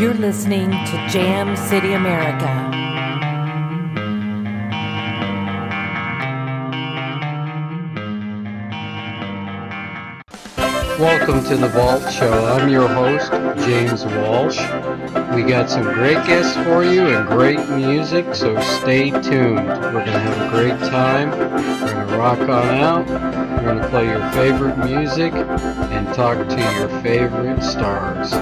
You're listening to Jam City America. Welcome to the Vault Show. I'm your host, James Walsh. We got some great guests for you and great music, so stay tuned. We're going to have a great time. We're going to rock on out. We're going to play your favorite music and talk to your favorite stars.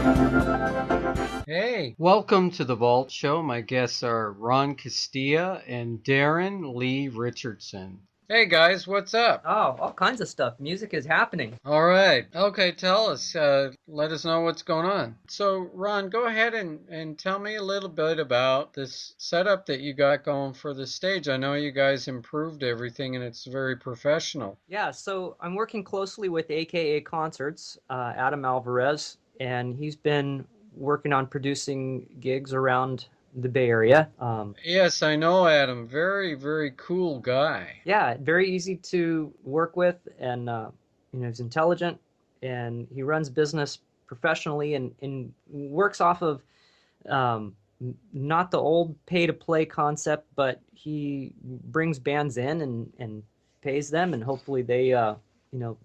Hey, welcome to the Vault Show. My guests are Ron Castia and Darren Lee Richardson. Hey guys, what's up? Oh, all kinds of stuff. Music is happening. All right. Okay, tell us. Let us know what's going on. So, Ron, go ahead and tell me a little bit about this setup that you got going for the stage. I know you guys improved everything and it's very professional. Yeah, so I'm working closely with AKA Concerts, Adam Alvarez, and he's been working on producing gigs around the Bay Area. Yes, I know Adam. Very, very cool guy. Yeah, very easy to work with, and he's intelligent, and he runs business professionally, and works off of not the old pay-to-play concept, but he brings bands in and pays them, and hopefully they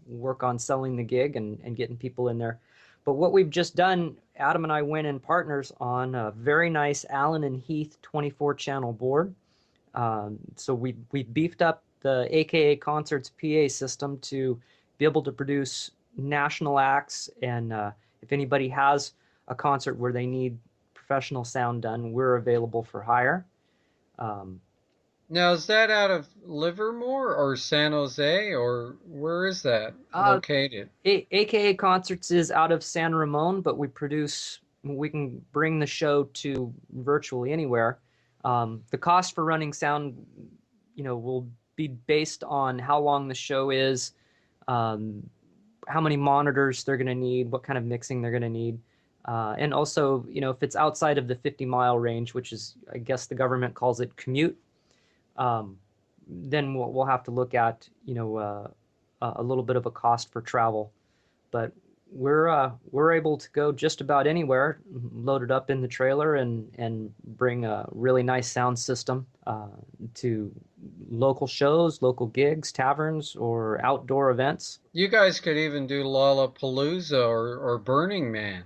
work on selling the gig and getting people in there. But what we've just done, Adam and I went in partners on a very nice Allen and Heath 24-channel board. So we beefed up the AKA Concerts PA system to be able to produce national acts, and if anybody has a concert where they need professional sound done, we're available for hire. Now, is that out of Livermore or San Jose, or where is that located? AKA Concerts is out of San Ramon, but we can bring the show to virtually anywhere. The cost for running sound, will be based on how long the show is, how many monitors they're going to need, what kind of mixing they're going to need. And also, if it's outside of the 50-mile range, which is, I guess the government calls it commute, then we'll have to look at, a little bit of a cost for travel. But we're able to go just about anywhere, load it up in the trailer, and bring a really nice sound system to local shows, local gigs, taverns, or outdoor events. You guys could even do Lollapalooza or Burning Man.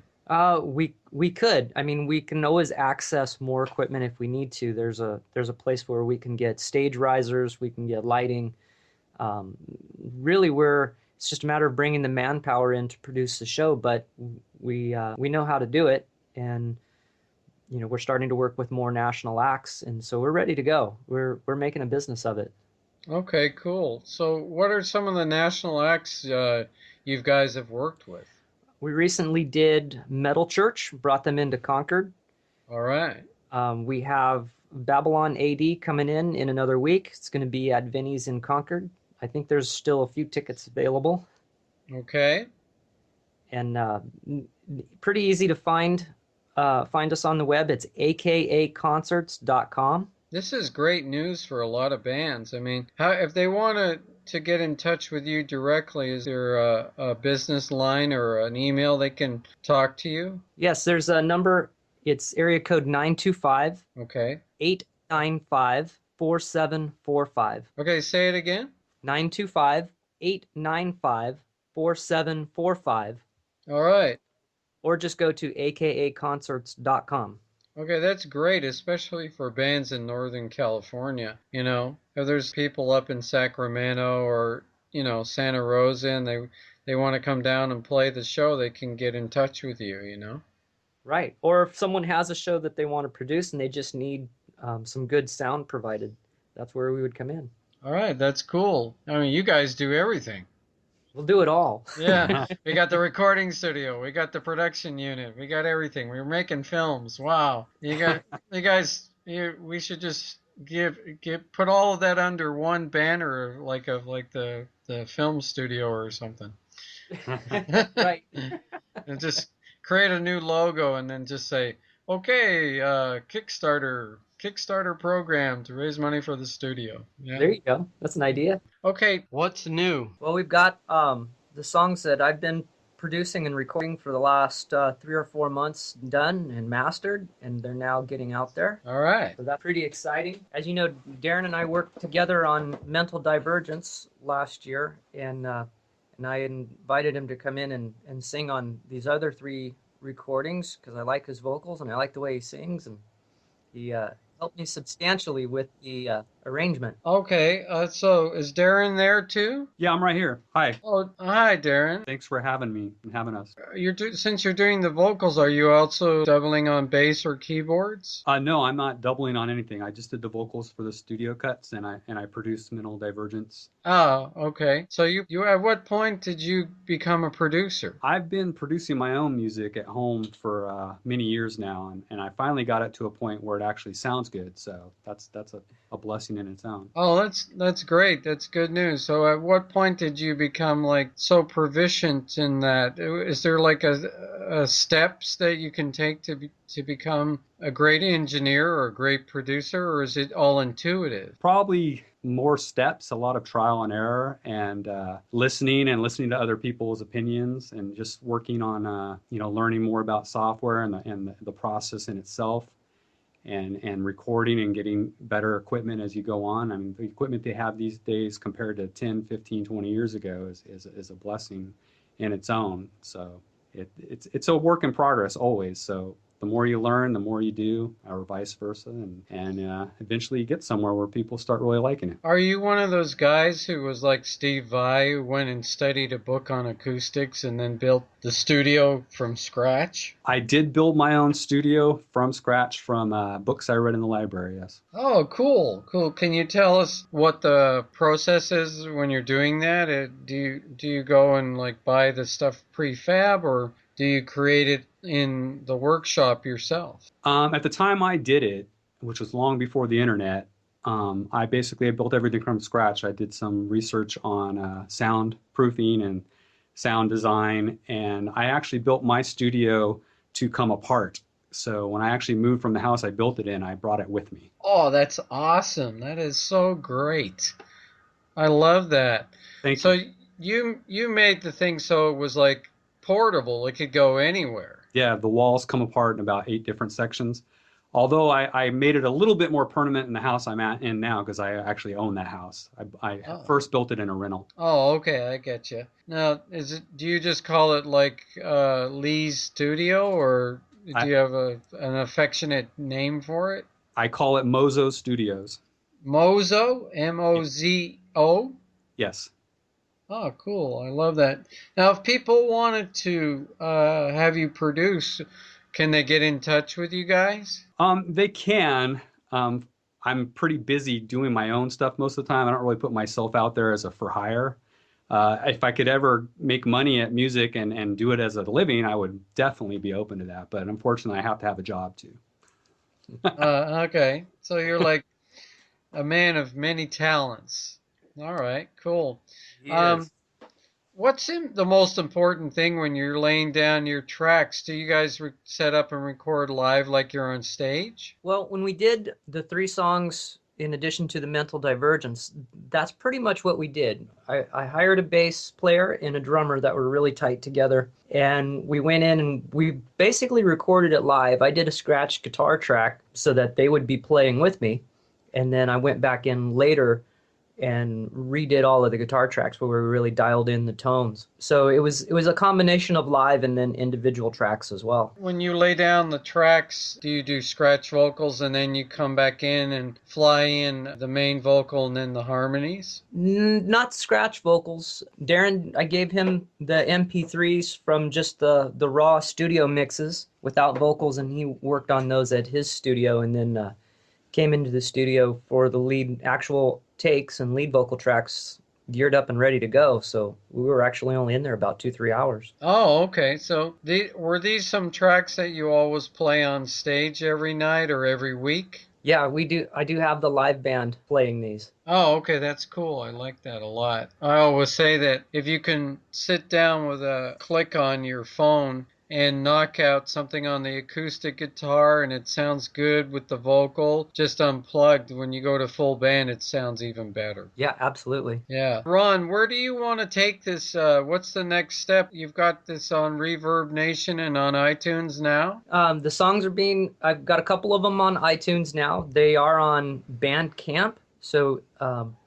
We could. I mean, we can always access more equipment if we need to. There's a place where we can get stage risers, we can get lighting. Really, it's just a matter of bringing the manpower in to produce the show, but we know how to do it, and we're starting to work with more national acts, and so we're ready to go. We're making a business of it. Okay, cool. So what are some of the national acts you guys have worked with? We recently did Metal Church, brought them into Concord. All right. We have Babylon AD coming in another week. It's going to be at Vinny's in Concord. I think there's still a few tickets available. Okay. And pretty easy to find us on the web. It's akaconcerts.com. This is great news for a lot of bands. I mean, if they want to get in touch with you directly, is there a business line or an email they can talk to you? Yes, there's a number. It's area code 925. Okay. 895-4745. Okay, say it again. 925-895-4745. All right. Or just go to akaconcerts.com. Okay, that's great, especially for bands in Northern California. If there's people up in Sacramento or, Santa Rosa, and they want to come down and play the show, they can get in touch with you, Right. Or if someone has a show that they want to produce and they just need some good sound provided, that's where we would come in. All right, that's cool. I mean, you guys do everything. We'll do it all. Yeah, we got the recording studio, we got the production unit, we got everything. We're making films. Wow, we should just put all of that under one banner, like the film studio or something. Right. And just create a new logo and then just say, okay, Kickstarter program to raise money for the studio. Yeah. There you go. That's an idea. Okay, what's new? Well, we've got the songs that I've been producing and recording for the last 3 or 4 months done and mastered, and they're now getting out there. All right. So that's pretty exciting. As you know, Darren and I worked together on Mental Divergence last year, and I invited him to come in and sing on these other 3 recordings because I like his vocals and I like the way he sings, and he helped me substantially with the arrangement. Okay, so is Darren there too? Yeah, I'm right here. Hi. Oh, hi, Darren. Thanks for having me and having us. Since you're doing the vocals, are you also doubling on bass or keyboards? No, I'm not doubling on anything. I just did the vocals for the studio cuts, and I produced Mental Divergence. Oh, okay. So you at what point did you become a producer? I've been producing my own music at home for many years now, and I finally got it to a point where it actually sounds good. So that's a blessing in its own. Oh, that's great. That's good news. So at what point did you become like so proficient in that? Is there like a steps that you can take to become a great engineer or a great producer, or is it all intuitive? Probably more steps, a lot of trial and error, and listening to other people's opinions, and just working on learning more about software and the process in itself. And recording and getting better equipment as you go on. I mean, the equipment they have these days compared to 10, 15, 20 years ago is a blessing in its own. So it's a work in progress always. So the more you learn, the more you do, or vice versa, and eventually you get somewhere where people start really liking it. Are you one of those guys who was like Steve Vai, who went and studied a book on acoustics and then built the studio from scratch? I did build my own studio from scratch from books I read in the library, yes. Oh, cool. Can you tell us what the process is when you're doing that? Do you go and like buy the stuff prefab, or do you create it in the workshop yourself? At the time I did it, which was long before the internet, I basically built everything from scratch. I did some research on sound proofing and sound design, and I actually built my studio to come apart. So when I actually moved from the house I built it in, I brought it with me. Oh, that's awesome. That is so great. I love that. Thank So you. you made the thing so it was like portable. It could go anywhere. Yeah, the walls come apart in about 8 different sections. Although I made it a little bit more permanent in the house I'm in now because I actually own that house. I first built it in a rental. Oh, okay, I get you. Now, do you just call it like Lee's Studio, or do you have an affectionate name for it? I call it Mozo Studios. Mozo? M-O-Z-O? Yes. Oh, cool. I love that. Now, if people wanted to have you produce, can they get in touch with you guys? They can. I'm pretty busy doing my own stuff most of the time. I don't really put myself out there as a for hire. If I could ever make money at music and do it as a living, I would definitely be open to that. But unfortunately, I have to have a job too. Okay. So you're like a man of many talents. All right, cool. What's the most important thing when you're laying down your tracks? Do you guys set up and record live like you're on stage? Well, when we did the 3 songs in addition to the Mental Divergence, that's pretty much what we did. I hired a bass player and a drummer that were really tight together, and we went in and we basically recorded it live. I did a scratch guitar track so that they would be playing with me, and then I went back in later and redid all of the guitar tracks where we really dialed in the tones. So it was a combination of live and then individual tracks as well. When you lay down the tracks, do you do scratch vocals and then you come back in and fly in the main vocal and then the harmonies? Not scratch vocals. Darren, I gave him the MP3s from just the raw studio mixes without vocals, and he worked on those at his studio, and then came into the studio for the lead actual takes and lead vocal tracks geared up and ready to go. So we were actually only in there about 2-3 hours. Oh, okay. So were these some tracks that you always play on stage every night or every week? Yeah, we do. I do have the live band playing these. Oh, okay, that's cool. I like that a lot. I always say that if you can sit down with a click on your phone and knock out something on the acoustic guitar and it sounds good with the vocal, just unplugged, when you go to full band, it sounds even better. Yeah, absolutely. Yeah. Ron, where do you want to take this? What's the next step? You've got this on Reverb Nation and on iTunes now? The songs I've got a couple of them on iTunes now. They are on Bandcamp, so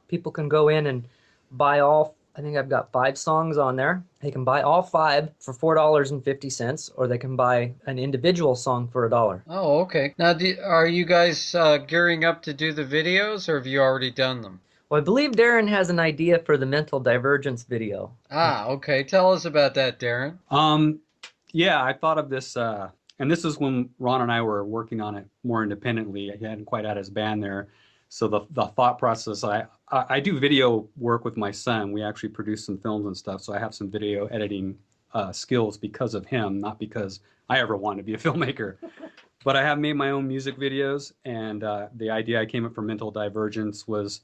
people can go in and buy I think I've got 5 songs on there. They can buy all 5 for $4.50, or they can buy an individual song for $1. Oh, okay. Now, are you guys gearing up to do the videos, or have you already done them? Well, I believe Darren has an idea for the Mental Divergence video. Ah, okay. Tell us about that, Darren. Yeah, I thought of this, and this is when Ron and I were working on it more independently. He hadn't quite had his band there. So the thought process, I do video work with my son. We actually produce some films and stuff. So I have some video editing skills because of him, not because I ever wanted to be a filmmaker. But I have made my own music videos, and the idea I came up for Mental Divergence was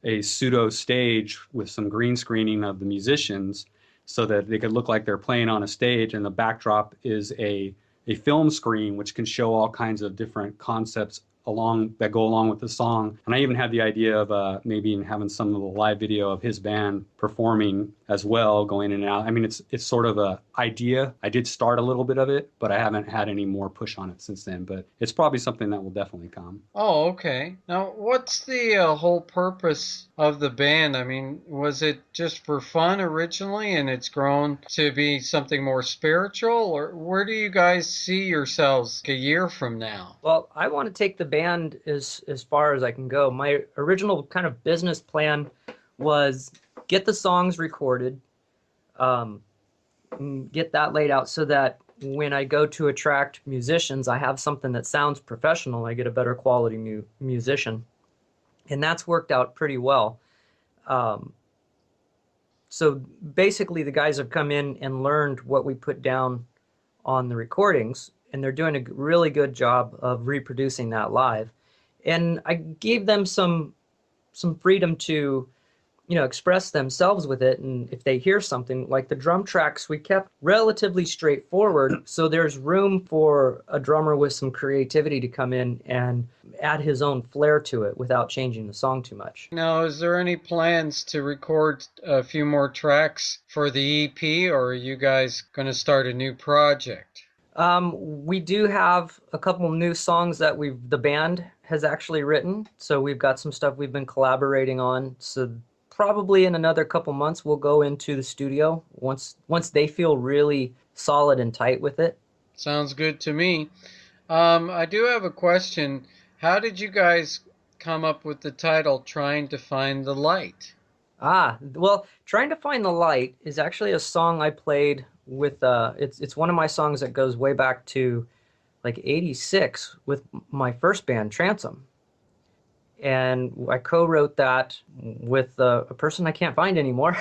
a pseudo stage with some green screening of the musicians so that they could look like they're playing on a stage, and the backdrop is a film screen which can show all kinds of different concepts that go along with the song. And I even had the idea of maybe having some of the live video of his band performing as well, going in and out. I mean, it's sort of a idea. I did start a little bit of it, but I haven't had any more push on it since then. But it's probably something that will definitely come. Oh, okay. Now, what's the whole purpose of the band? I mean, was it just for fun originally and it's grown to be something more spiritual? Or where do you guys see yourselves a year from now? Well, I want to take the band as far as I can go. My original kind of business plan was get the songs recorded, get that laid out so that when I go to attract musicians, I have something that sounds professional. I get a better quality musician. And that's worked out pretty well. So basically the guys have come in and learned what we put down on the recordings, and they're doing a really good job of reproducing that live. And I gave them some freedom to, express themselves with it. And if they hear something like the drum tracks, we kept relatively straightforward. So there's room for a drummer with some creativity to come in and add his own flair to it without changing the song too much. Now, is there any plans to record a few more tracks for the EP, or are you guys going to start a new project? We do have a couple new songs that the band has actually written. So we've got some stuff we've been collaborating on. So probably in another couple months, we'll go into the studio once they feel really solid and tight with it. Sounds good to me. I do have a question. How did you guys come up with the title, Trying to Find the Light? Well, Trying to Find the Light is actually a song I played with, it's one of my songs that goes way back to like 86 with my first band, Transom. And I co-wrote that with a person I can't find anymore.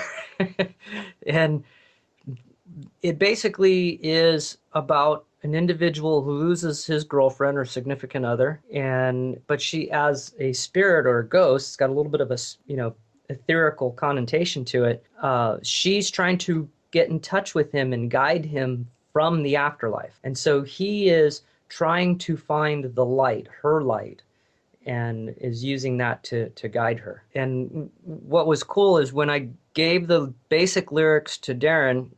And it basically is about an individual who loses his girlfriend or significant other, but she, as a spirit or a ghost, it's got a little bit of a ethereal connotation to it. She's trying to get in touch with him and guide him from the afterlife, and so he is trying to find the light, her light, and is using that to guide her. And what was cool is when I gave the basic lyrics to Darren,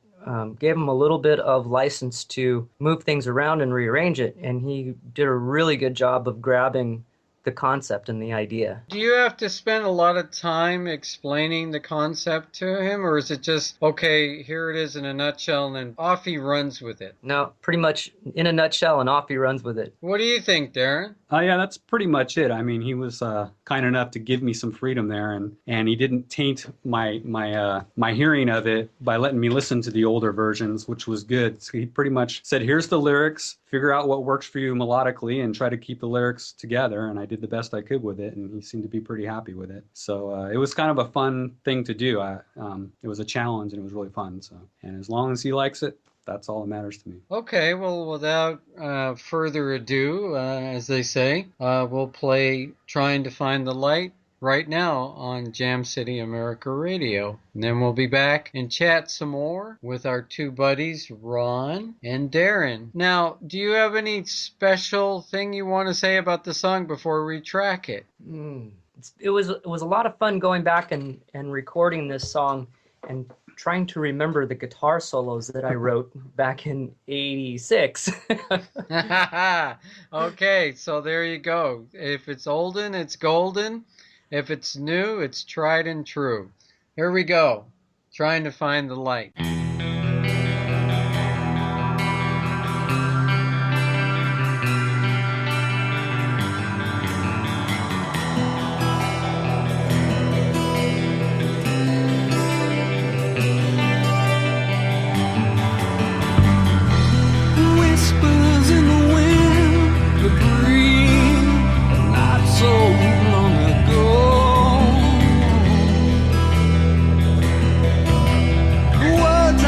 gave him a little bit of license to move things around and rearrange it, and he did a really good job of grabbing the concept and the idea. Do you have to spend a lot of time explaining the concept to him, or is it just, okay, here it is in a nutshell, and then off he runs with it? No, pretty much in a nutshell, and off he runs with it. What do you think, Darren? Yeah, that's pretty much it. I mean, he was kind enough to give me some freedom there, and he didn't taint my hearing of it by letting me listen to the older versions, which was good. So he pretty much said, here's the lyrics, figure out what works for you melodically, and try to keep the lyrics together. And I did the best I could with it, and he seemed to be pretty happy with it. So it was kind of a fun thing to do. It was a challenge, and it was really fun. So, and as long as he likes it, that's all that matters to me. Okay, well, without further ado, as they say, we'll play Trying to Find the Light right now on Jam City America Radio. And then we'll be back and chat some more with our two buddies, Ron and Darren. Now, do you have any special thing you want to say about the song before we track it? It was a lot of fun going back and recording this song and trying to remember the guitar solos that I wrote back in '86. Okay, so there you go. If it's olden, it's golden. If it's new, it's tried and true. Here we go, trying to find the light. Words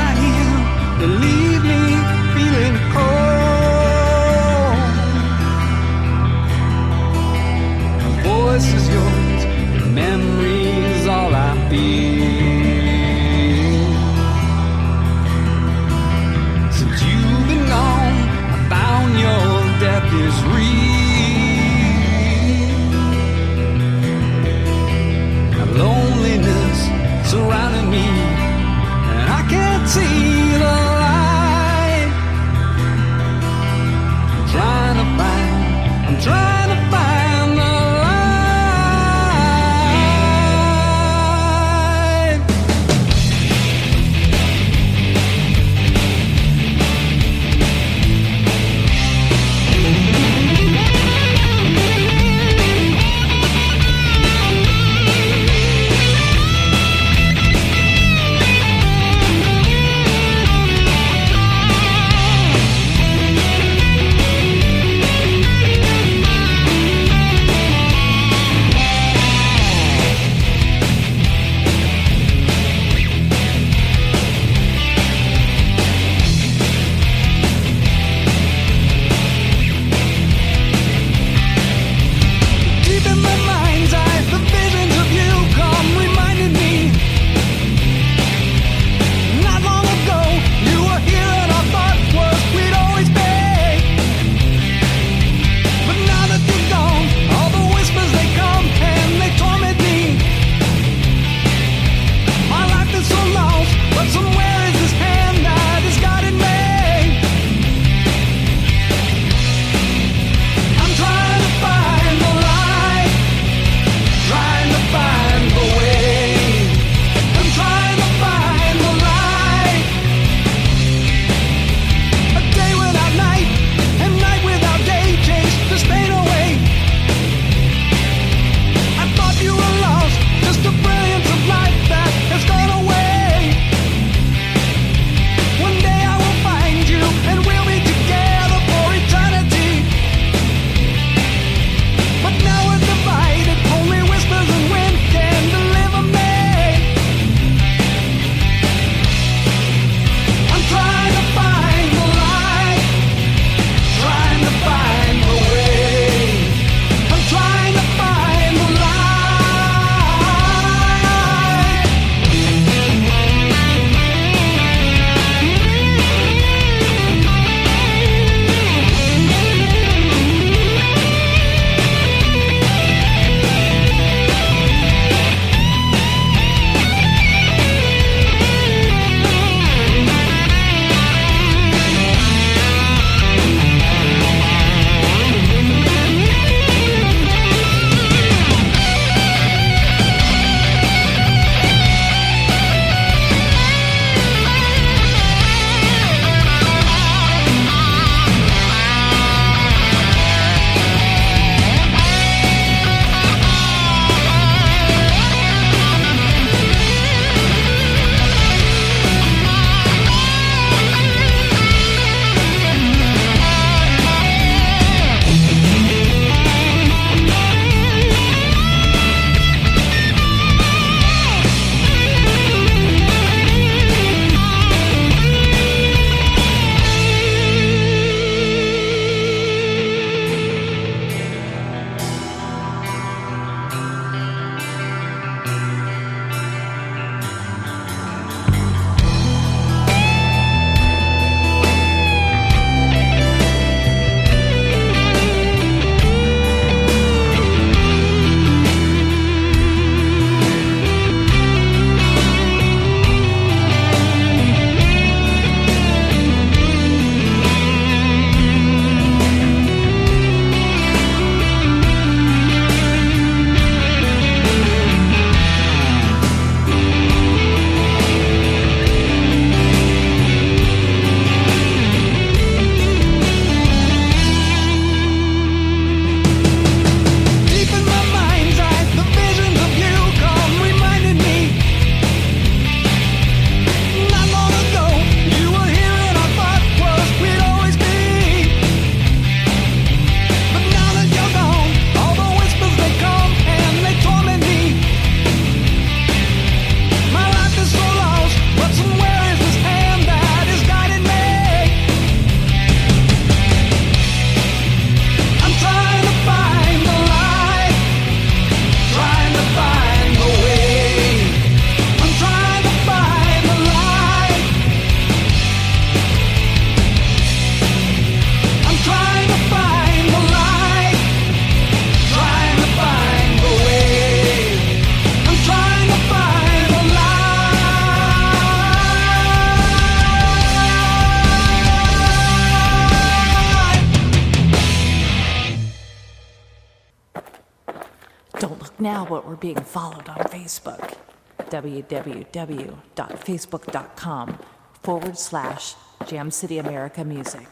now but we're being followed on Facebook. www.facebook.com/Jam City America Music.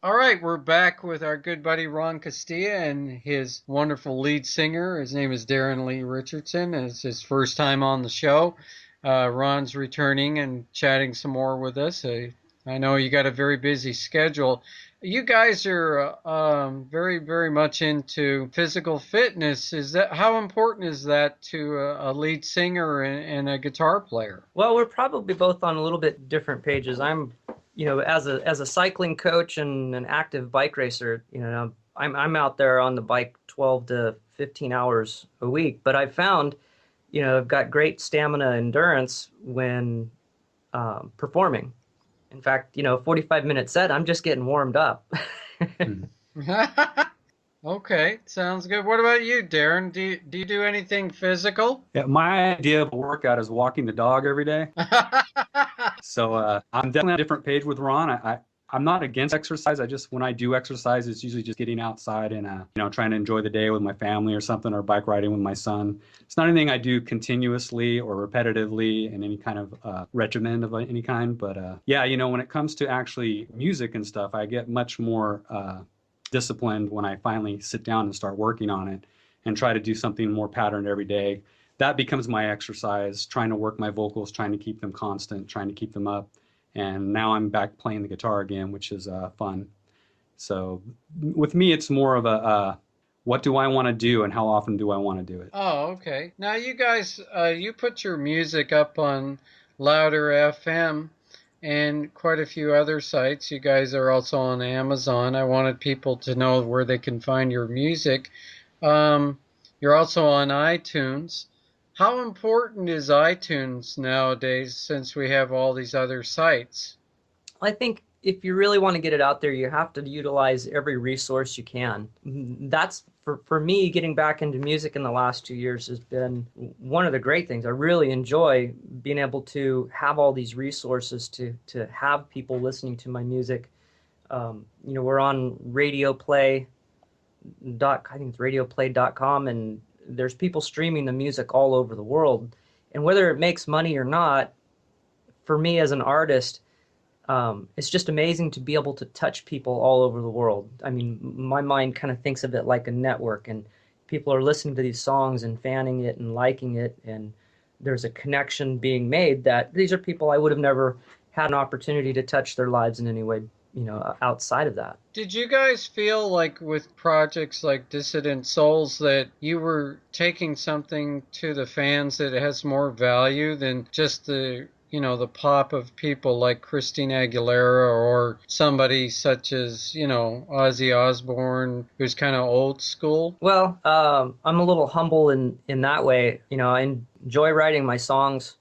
All right, we're back with our good buddy Ron Castia and his wonderful lead singer. His name is Darren Lee Richardson. It's his first time on the show. Ron's returning and chatting some more with us. I know you got a very busy schedule. You guys are very, very much into physical fitness. How important is that to a lead singer and a guitar player? Well, we're probably both on a little bit different pages. I'm, as a cycling coach and an active bike racer, I'm out there on the bike 12 to 15 hours a week. But I've found, I've got great stamina endurance when performing. In fact, 45-minute set, I'm just getting warmed up. Okay, sounds good. What about you, Darren? Do you do anything physical? Yeah, my idea of a workout is walking the dog every day. So I'm definitely on a different page with Ron. I'm not against exercise. When I do exercise, it's usually just getting outside and trying to enjoy the day with my family or something, or bike riding with my son. It's not anything I do continuously or repetitively in any kind of regimen of any kind. But when it comes to actually music and stuff, I get much more disciplined when I finally sit down and start working on it and try to do something more patterned every day. That becomes my exercise, trying to work my vocals, trying to keep them constant, trying to keep them up. And now I'm back playing the guitar again, which is fun. So with me, it's more of a what do I want to do and how often do I want to do it? Oh, okay. Now you guys, you put your music up on Louder FM and quite a few other sites. You guys are also on Amazon. I wanted people to know where they can find your music. You're also on iTunes. How important is iTunes nowadays since we have all these other sites? I think if you really want to get it out there, you have to utilize every resource you can. That's, for me, getting back into music in the last 2 years has been one of the great things. I really enjoy being able to have all these resources to have people listening to my music. We're on Radio Play. I think it's radioplay.com, and there's people streaming the music all over the world. And whether it makes money or not, for me as an artist, it's just amazing to be able to touch people all over the world. I mean, my mind kind of thinks of it like a network, and people are listening to these songs and fanning it and liking it, and there's a connection being made that these are people I would have never had an opportunity to touch their lives in any way, outside of that. Did you guys feel like with projects like Dissident Souls that you were taking something to the fans that has more value than just the pop of people like Christina Aguilera or somebody such as, Ozzy Osbourne, who's kind of old school? Well, I'm a little humble in that way. I enjoy writing my songs.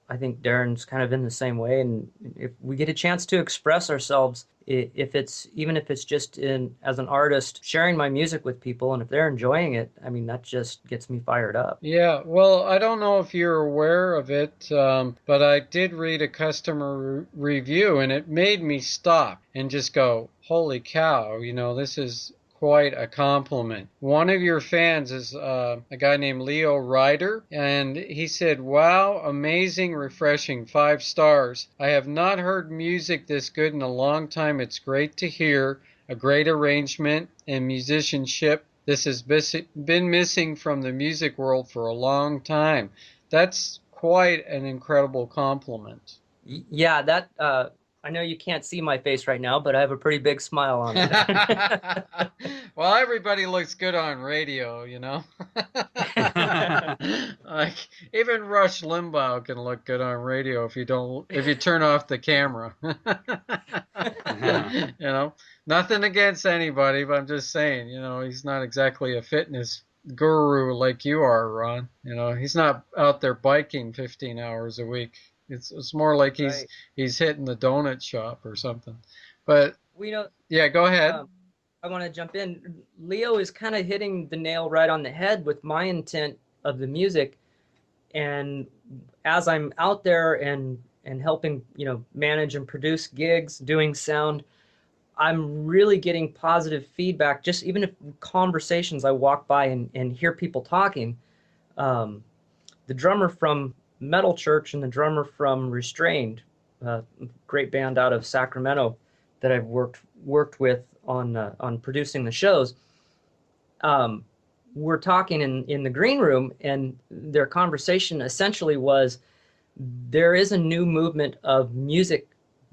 I think Darren's kind of in the same way. And if we get a chance to express ourselves, even if it's just as an artist, sharing my music with people, and if they're enjoying it, I mean, that just gets me fired up. Yeah, well, I don't know if you're aware of it, but I did read a customer review, and it made me stop and just go, holy cow, this is quite a compliment. One of your fans is a guy named Leo Ryder, and he said, wow, amazing, refreshing, 5 stars. I have not heard music this good in a long time. It's great to hear, a great arrangement and musicianship. This has been missing from the music world for a long time. That's quite an incredible compliment. Yeah, that I know you can't see my face right now, but I have a pretty big smile on it. Well, everybody looks good on radio, Like even Rush Limbaugh can look good on radio if you turn off the camera. Nothing against anybody, but I'm just saying, he's not exactly a fitness guru like you are, Ron. He's not out there biking 15 hours a week. It's more like he's hitting the donut shop or something. But yeah, go ahead. I want to jump in. Leo is kind of hitting the nail right on the head with my intent of the music. And as I'm out there and helping, manage and produce gigs, doing sound, I'm really getting positive feedback, just even if conversations I walk by and hear people talking. Um, the drummer from Metal Church and the drummer from Restrained, great band out of Sacramento that I've worked with on producing the shows. We're talking in the green room, and their conversation essentially was, there is a new movement of music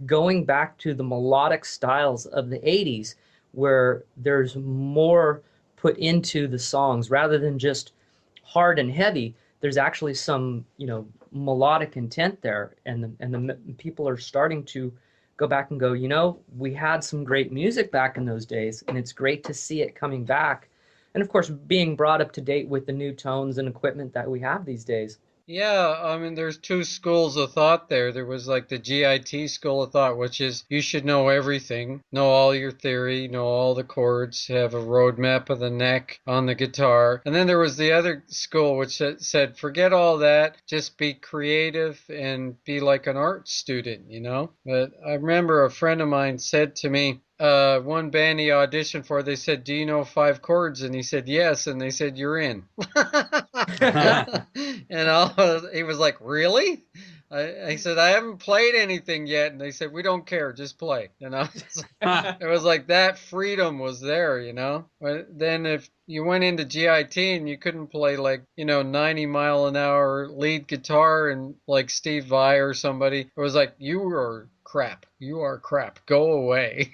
going back to the melodic styles of the 80s, where there's more put into the songs rather than just hard and heavy. There's actually some, melodic intent there, and the people are starting to go back and go, we had some great music back in those days, and it's great to see it coming back. And of course, being brought up to date with the new tones and equipment that we have these days. Yeah, I mean, there's two schools of thought there. There was like the GIT school of thought, which is you should know everything, know all your theory, know all the chords, have a roadmap of the neck on the guitar. And then there was the other school, which said, forget all that, just be creative and be like an art student, But I remember a friend of mine said to me, one band he auditioned for, they said, do you know 5 chords? And he said, yes. And they said, you're in. He was like, really? I said, I haven't played anything yet. And they said, we don't care, just play. It was like that freedom was there, But then if you went into GIT and you couldn't play 90-mile-an-hour lead guitar and like Steve Vai or somebody, it was like, you are crap. You are crap. Go away.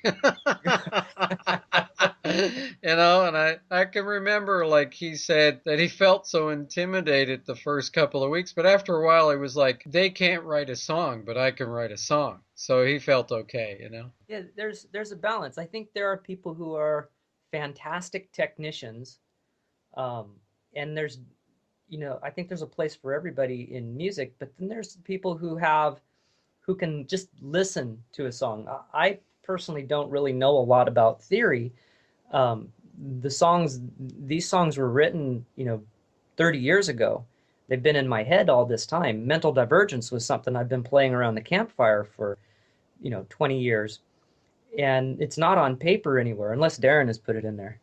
And I can remember, like, he said that he felt so intimidated the first couple of weeks, but after a while he was like, they can't write a song, but I can write a song. So he felt okay. Yeah, there's a balance. I think there are people who are fantastic technicians, and I think there's a place for everybody in music, but then there's people who can just listen to a song. I personally don't really know a lot about theory. These songs were written, 30 years ago. They've been in my head all this time. Mental Divergence was something I've been playing around the campfire for, 20 years. And it's not on paper anywhere, unless Darren has put it in there.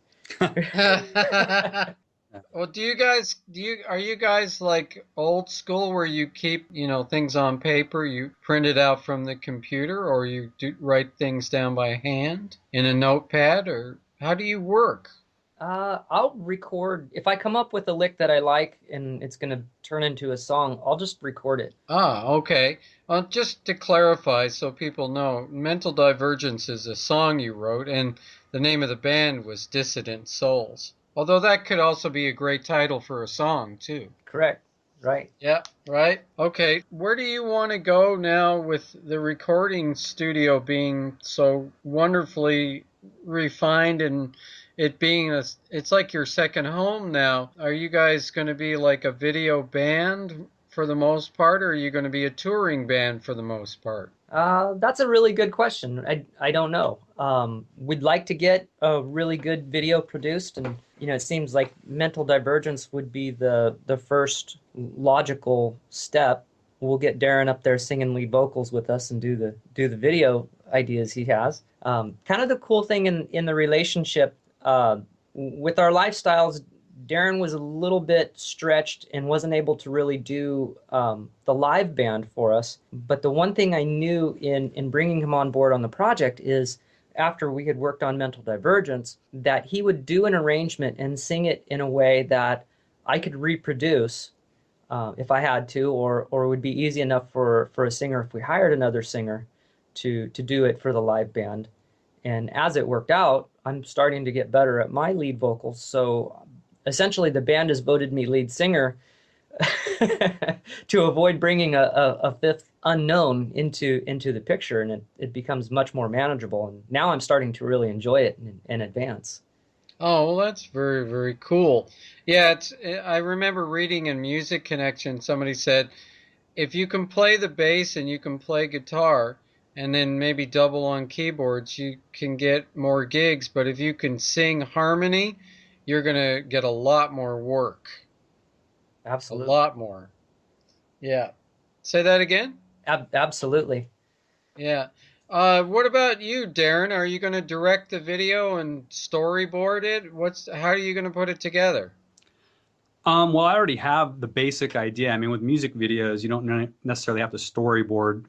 Well, are you guys like old school where you keep, things on paper, you print it out from the computer, or you write things down by hand in a notepad, or how do you work? I'll record. If I come up with a lick that I like and it's going to turn into a song, I'll just record it. Ah, okay. Just to clarify so people know, Mental Divergence is a song you wrote, and the name of the band was Dissident Souls. Although that could also be a great title for a song, too. Correct. Right. Yeah, right. Okay. Where do you want to go now with the recording studio being so wonderfully refined and it being it's like your second home now? Are you guys going to be like a video band for the most part, or are you going to be a touring band for the most part? That's a really good question. I don't know. We'd like to get a really good video produced, and it seems like Mental Divergence would be the first logical step. We'll get Darren up there singing lead vocals with us and do the video ideas he has. Kind of the cool thing in the relationship with our lifestyles, Darren was a little bit stretched and wasn't able to really do the live band for us. But the one thing I knew in bringing him on board on the project is, after we had worked on Mental Divergence, that he would do an arrangement and sing it in a way that I could reproduce if I had to, or it would be easy enough for a singer, if we hired another singer, to do it for the live band. And as it worked out, I'm starting to get better at my lead vocals. So essentially, the band has voted me lead singer to avoid bringing a fifth unknown into the picture, and it becomes much more manageable. And now I'm starting to really enjoy it and advance. Oh, well, that's very, very cool. Yeah, I remember reading in Music Connection, somebody said, if you can play the bass and you can play guitar, and then maybe double on keyboards, you can get more gigs. But if you can sing harmony, you're going to get a lot more work. Absolutely. A lot more. Yeah. Say that again? Absolutely. Yeah. What about you, Darren? Are you going to direct the video and storyboard it? How are you going to put it together? Well, I already have the basic idea. I mean, with music videos, you don't necessarily have to storyboard.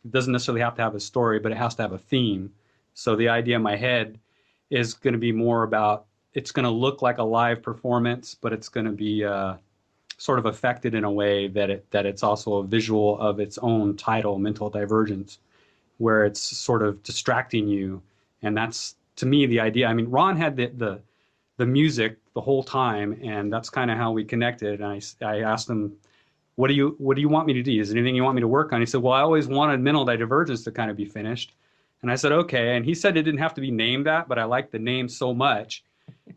It doesn't necessarily have to have a story, but it has to have a theme. So the idea in my head is going to be more about it's going to look like a live performance, but it's going to be sort of affected in a way that it's also a visual of its own title, Mental Divergence, where it's sort of distracting you. And that's, to me, the idea. I mean, Ron had the music the whole time, and that's kind of how we connected. And I asked him, what do you want me to do? Is there anything you want me to work on? He said, well, I always wanted Mental Divergence to kind of be finished. And I said, okay. And he said it didn't have to be named that, but I liked the name so much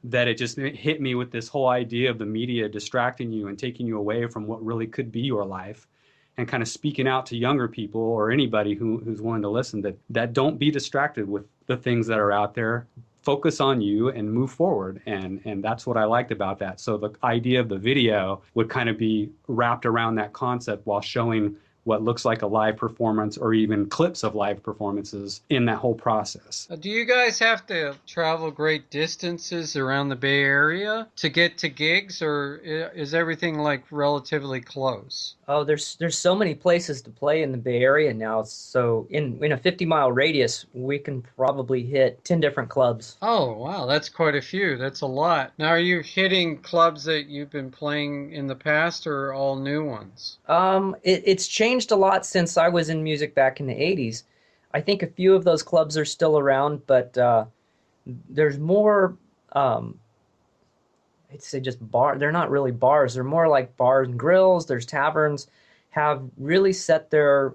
that it just hit me with this whole idea of the media distracting you and taking you away from what really could be your life, and kind of speaking out to younger people or anybody who's willing to listen that don't be distracted with the things that are out there. Focus on you and move forward. And that's what I liked about that. So the idea of the video would kind of be wrapped around that concept while showing what looks like a live performance or even clips of live performances in that whole process. Do you guys have to travel great distances around the Bay Area to get to gigs, or is everything like relatively close? Oh, there's so many places to play in the Bay Area now. So in a 50-mile radius, we can probably hit 10 different clubs. Oh, wow, that's quite a few. That's a lot. Now, are you hitting clubs that you've been playing in the past, or all new ones? It's changed a lot since I was in music back in the 80s. I think a few of those clubs are still around, but there's more, I'd say just they're not really bars. They're more like bars and grills. There's taverns have really set their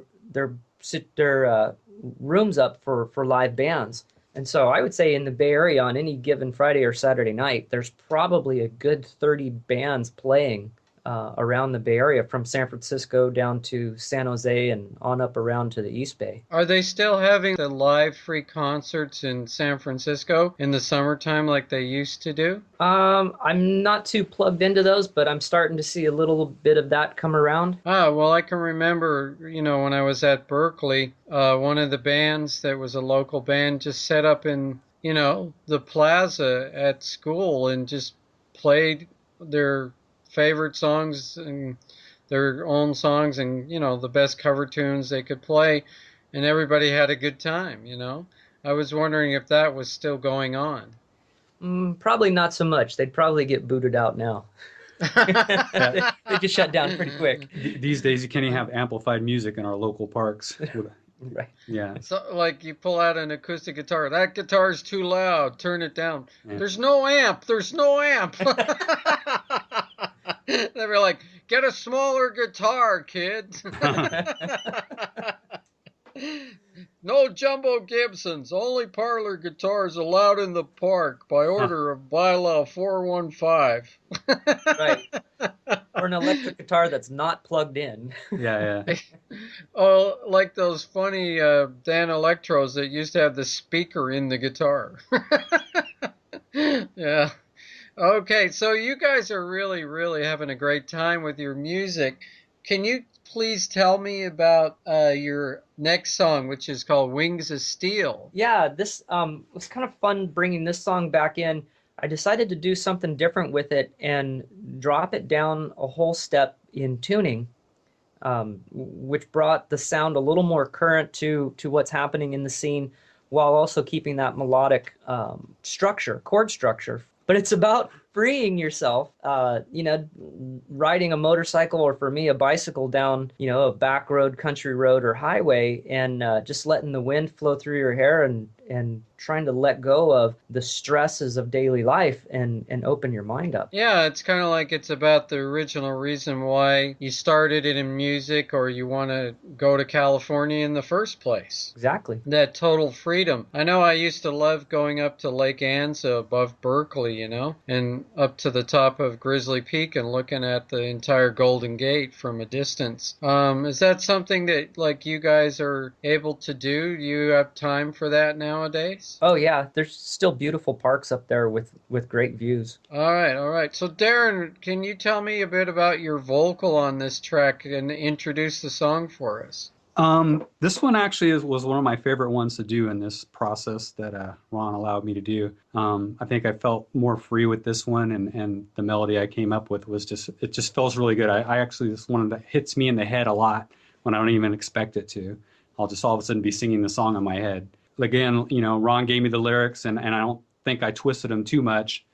rooms up for live bands. And so I would say in the Bay Area on any given Friday or Saturday night, there's probably a good 30 bands playing around the Bay Area, from San Francisco down to San Jose and on up around to the East Bay. Are they still having the live free concerts in San Francisco in the summertime like they used to do? I'm not too plugged into those, but I'm starting to see a little bit of that come around. Well, I can remember, when I was at Berkeley, one of the bands that was a local band just set up in, the plaza at school and just played their favorite songs and their own songs and, the best cover tunes they could play, and everybody had a good time, I was wondering if that was still going on. Probably not so much. They'd probably get booted out now. They just shut down pretty quick. These days, you can't even have amplified music in our local parks. Right. Yeah. So, like, you pull out an acoustic guitar. That guitar's too loud. Turn it down. Yeah. There's no amp. There's no amp. They were like, get a smaller guitar, kid. No jumbo Gibsons. Only parlor guitars allowed in the park by order of bylaw 415. Right. Or an electric guitar that's not plugged in. Yeah. Oh, like those funny Dan Electros that used to have the speaker in the guitar. Yeah. Okay, so you guys are really, really having a great time with your music. Can you please tell me about your next song, which is called Wings of Steel? Yeah, this was kind of fun bringing this song back in. I decided to do something different with it and drop it down a whole step in tuning, which brought the sound a little more current to what's happening in the scene, while also keeping that melodic chord structure. But it's about freeing yourself, riding a motorcycle, or for me, a bicycle down, a back road, country road, or highway, and just letting the wind flow through your hair and trying to let go of the stresses of daily life and open your mind up. Yeah, it's kind of like it's about the original reason why you started it in music, or you want to go to California in the first place. Exactly. That total freedom. I know I used to love going up to Lake Anza above Berkeley, and up to the top of Grizzly Peak and looking at the entire Golden Gate from a distance. Is that something that, like, you guys are able to do? Do you have time for that nowadays? Oh yeah, there's still beautiful parks up there with great views. All right. So Darren, can you tell me a bit about your vocal on this track and introduce the song for us? This one actually was one of my favorite ones to do in this process that Ron allowed me to do. I think I felt more free with this one, and the melody I came up with was it just feels really good. I actually, this one that hits me in the head a lot when I don't even expect it to. I'll just all of a sudden be singing the song in my head. Again, Ron gave me the lyrics, and I don't think I twisted them too much.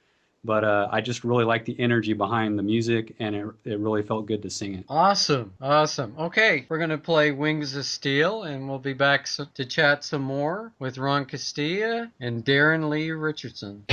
But I just really like the energy behind the music, and it really felt good to sing it. Awesome. Okay, we're going to play Wings of Steel, and we'll be back to chat some more with Ron Castia and Darren Lee Richardson.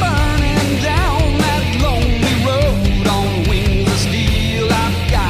Burning down that lonely road on wings of steel. I've got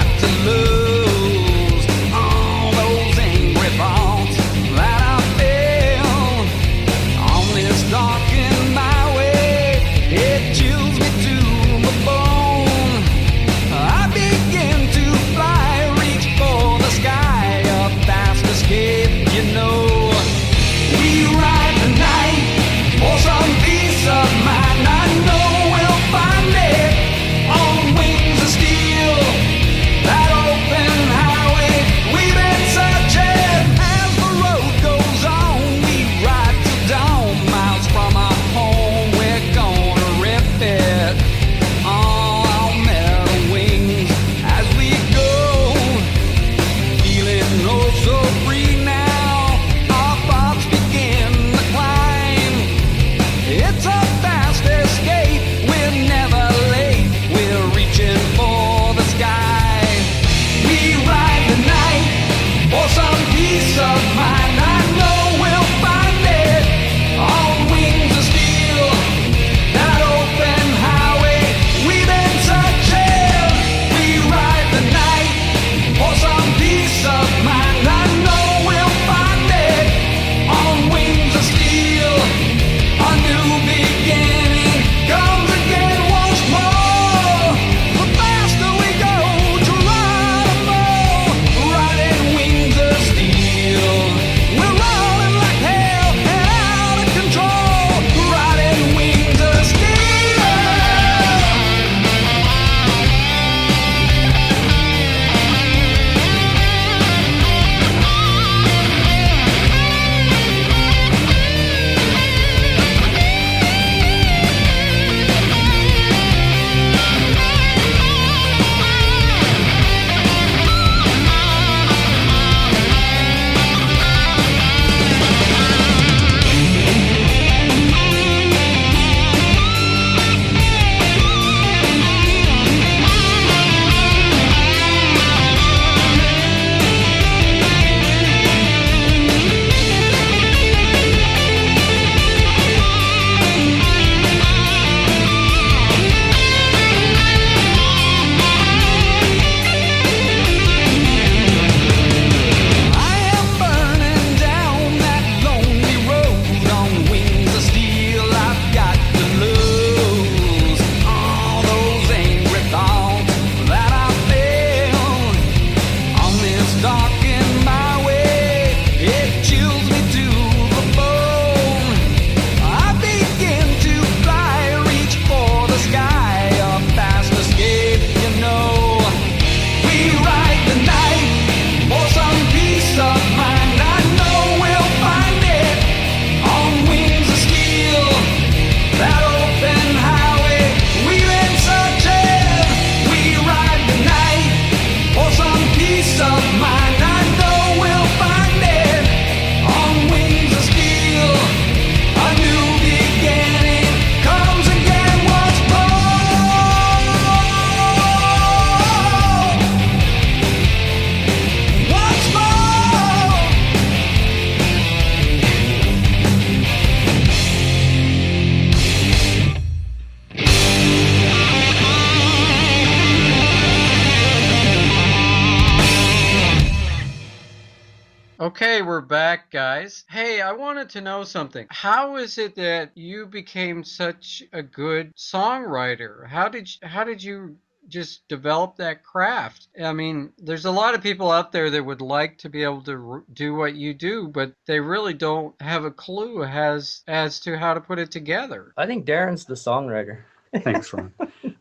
Okay, we're back, guys. Hey, I wanted to know something. How is it that you became such a good songwriter? How did you just develop that craft? I mean, there's a lot of people out there that would like to be able to do what you do, but they really don't have a clue as to how to put it together. I think Darren's the songwriter. Thanks, Ron.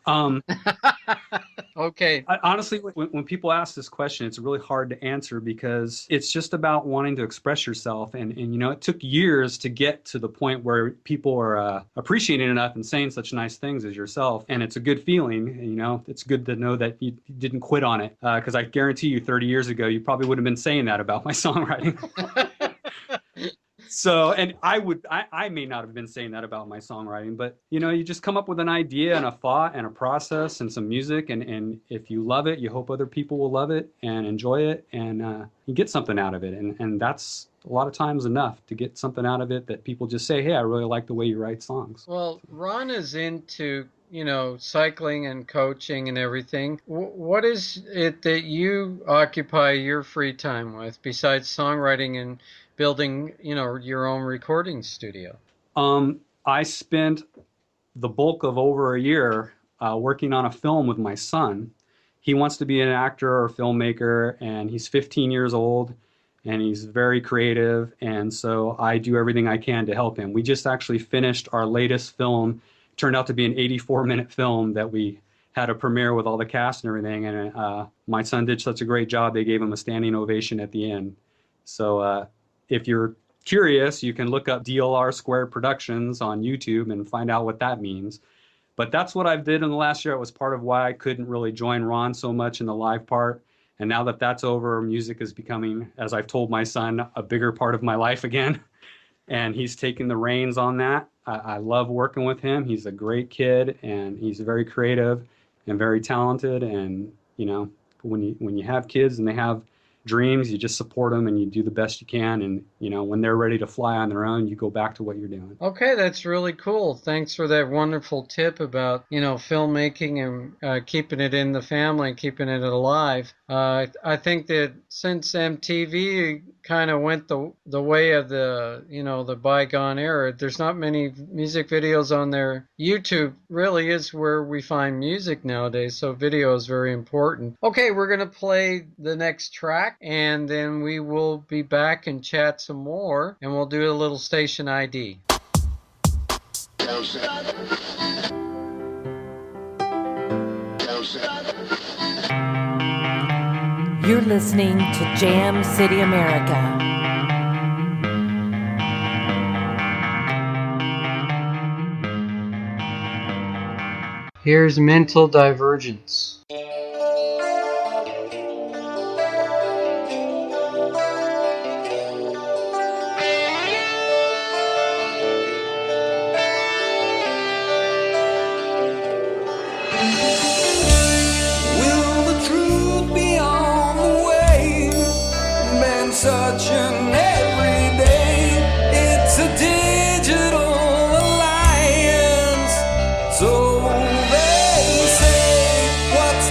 Um, Okay. Honestly, when people ask this question, it's really hard to answer because it's just about wanting to express yourself. And it took years to get to the point where people are appreciating enough and saying such nice things as yourself. And it's a good feeling. It's good to know that you didn't quit on it. Because I guarantee you 30 years ago, you probably would have been saying that about my songwriting. So, and I may not have been saying that about my songwriting, but you just come up with an idea and a thought and a process and some music, and if you love it, you hope other people will love it and enjoy it, and you get something out of it, and that's a lot of times enough to get something out of it that people just say, hey, I really like the way you write songs. Well, Ron is into cycling and coaching and everything. What is it that you occupy your free time with besides songwriting and building, your own recording studio? I spent the bulk of over a year working on a film with my son. He wants to be an actor or filmmaker, and he's 15 years old, and he's very creative, and so I do everything I can to help him. We just actually finished our latest film. It turned out to be an 84-minute film that we had a premiere with all the cast and everything, and my son did such a great job, they gave him a standing ovation at the end. So if you're curious, you can look up DLR Squared Productions on YouTube and find out what that means. But that's what I've did in the last year. It was part of why I couldn't really join Ron so much in the live part. And now that that's over, music is becoming, as I've told my son, a bigger part of my life again. And he's taking the reins on that. I love working with him. He's a great kid, and he's very creative and very talented. And, when you have kids and they have dreams, you just support them and you do the best you can, and when they're ready to fly on their own, you go back to what you're doing. Okay, that's really cool. Thanks for that wonderful tip about filmmaking and keeping it in the family, keeping it alive. I think that since MTV kind of went the way of the bygone era, there's not many music videos on there. YouTube really is where we find music nowadays, so video is very important. Okay, we're gonna play the next track, and then we will be back and chat some more, and we'll do a little station ID. You're listening to Jam City America. Here's Mental Divergence. Searching every day, it's a digital alliance. So they say, what's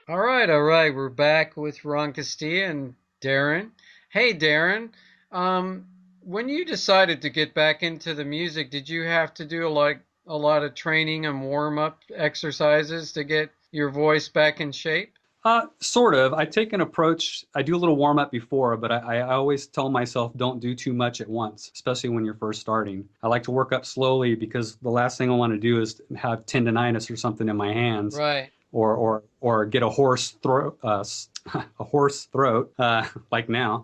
All right, all right. We're back with Ron Castia and Darren. Hey, Darren. Um, when you decided to get back into the music, did you have to do a lot of training and warm up exercises to get your voice back in shape? Sort of. I take an approach. I do a little warm up before, but I always tell myself don't do too much at once, especially when you're first starting. I like to work up slowly because the last thing I want to do is have tendonitis or something in my hands, Right. or get a hoarse throat, a hoarse throat, like now,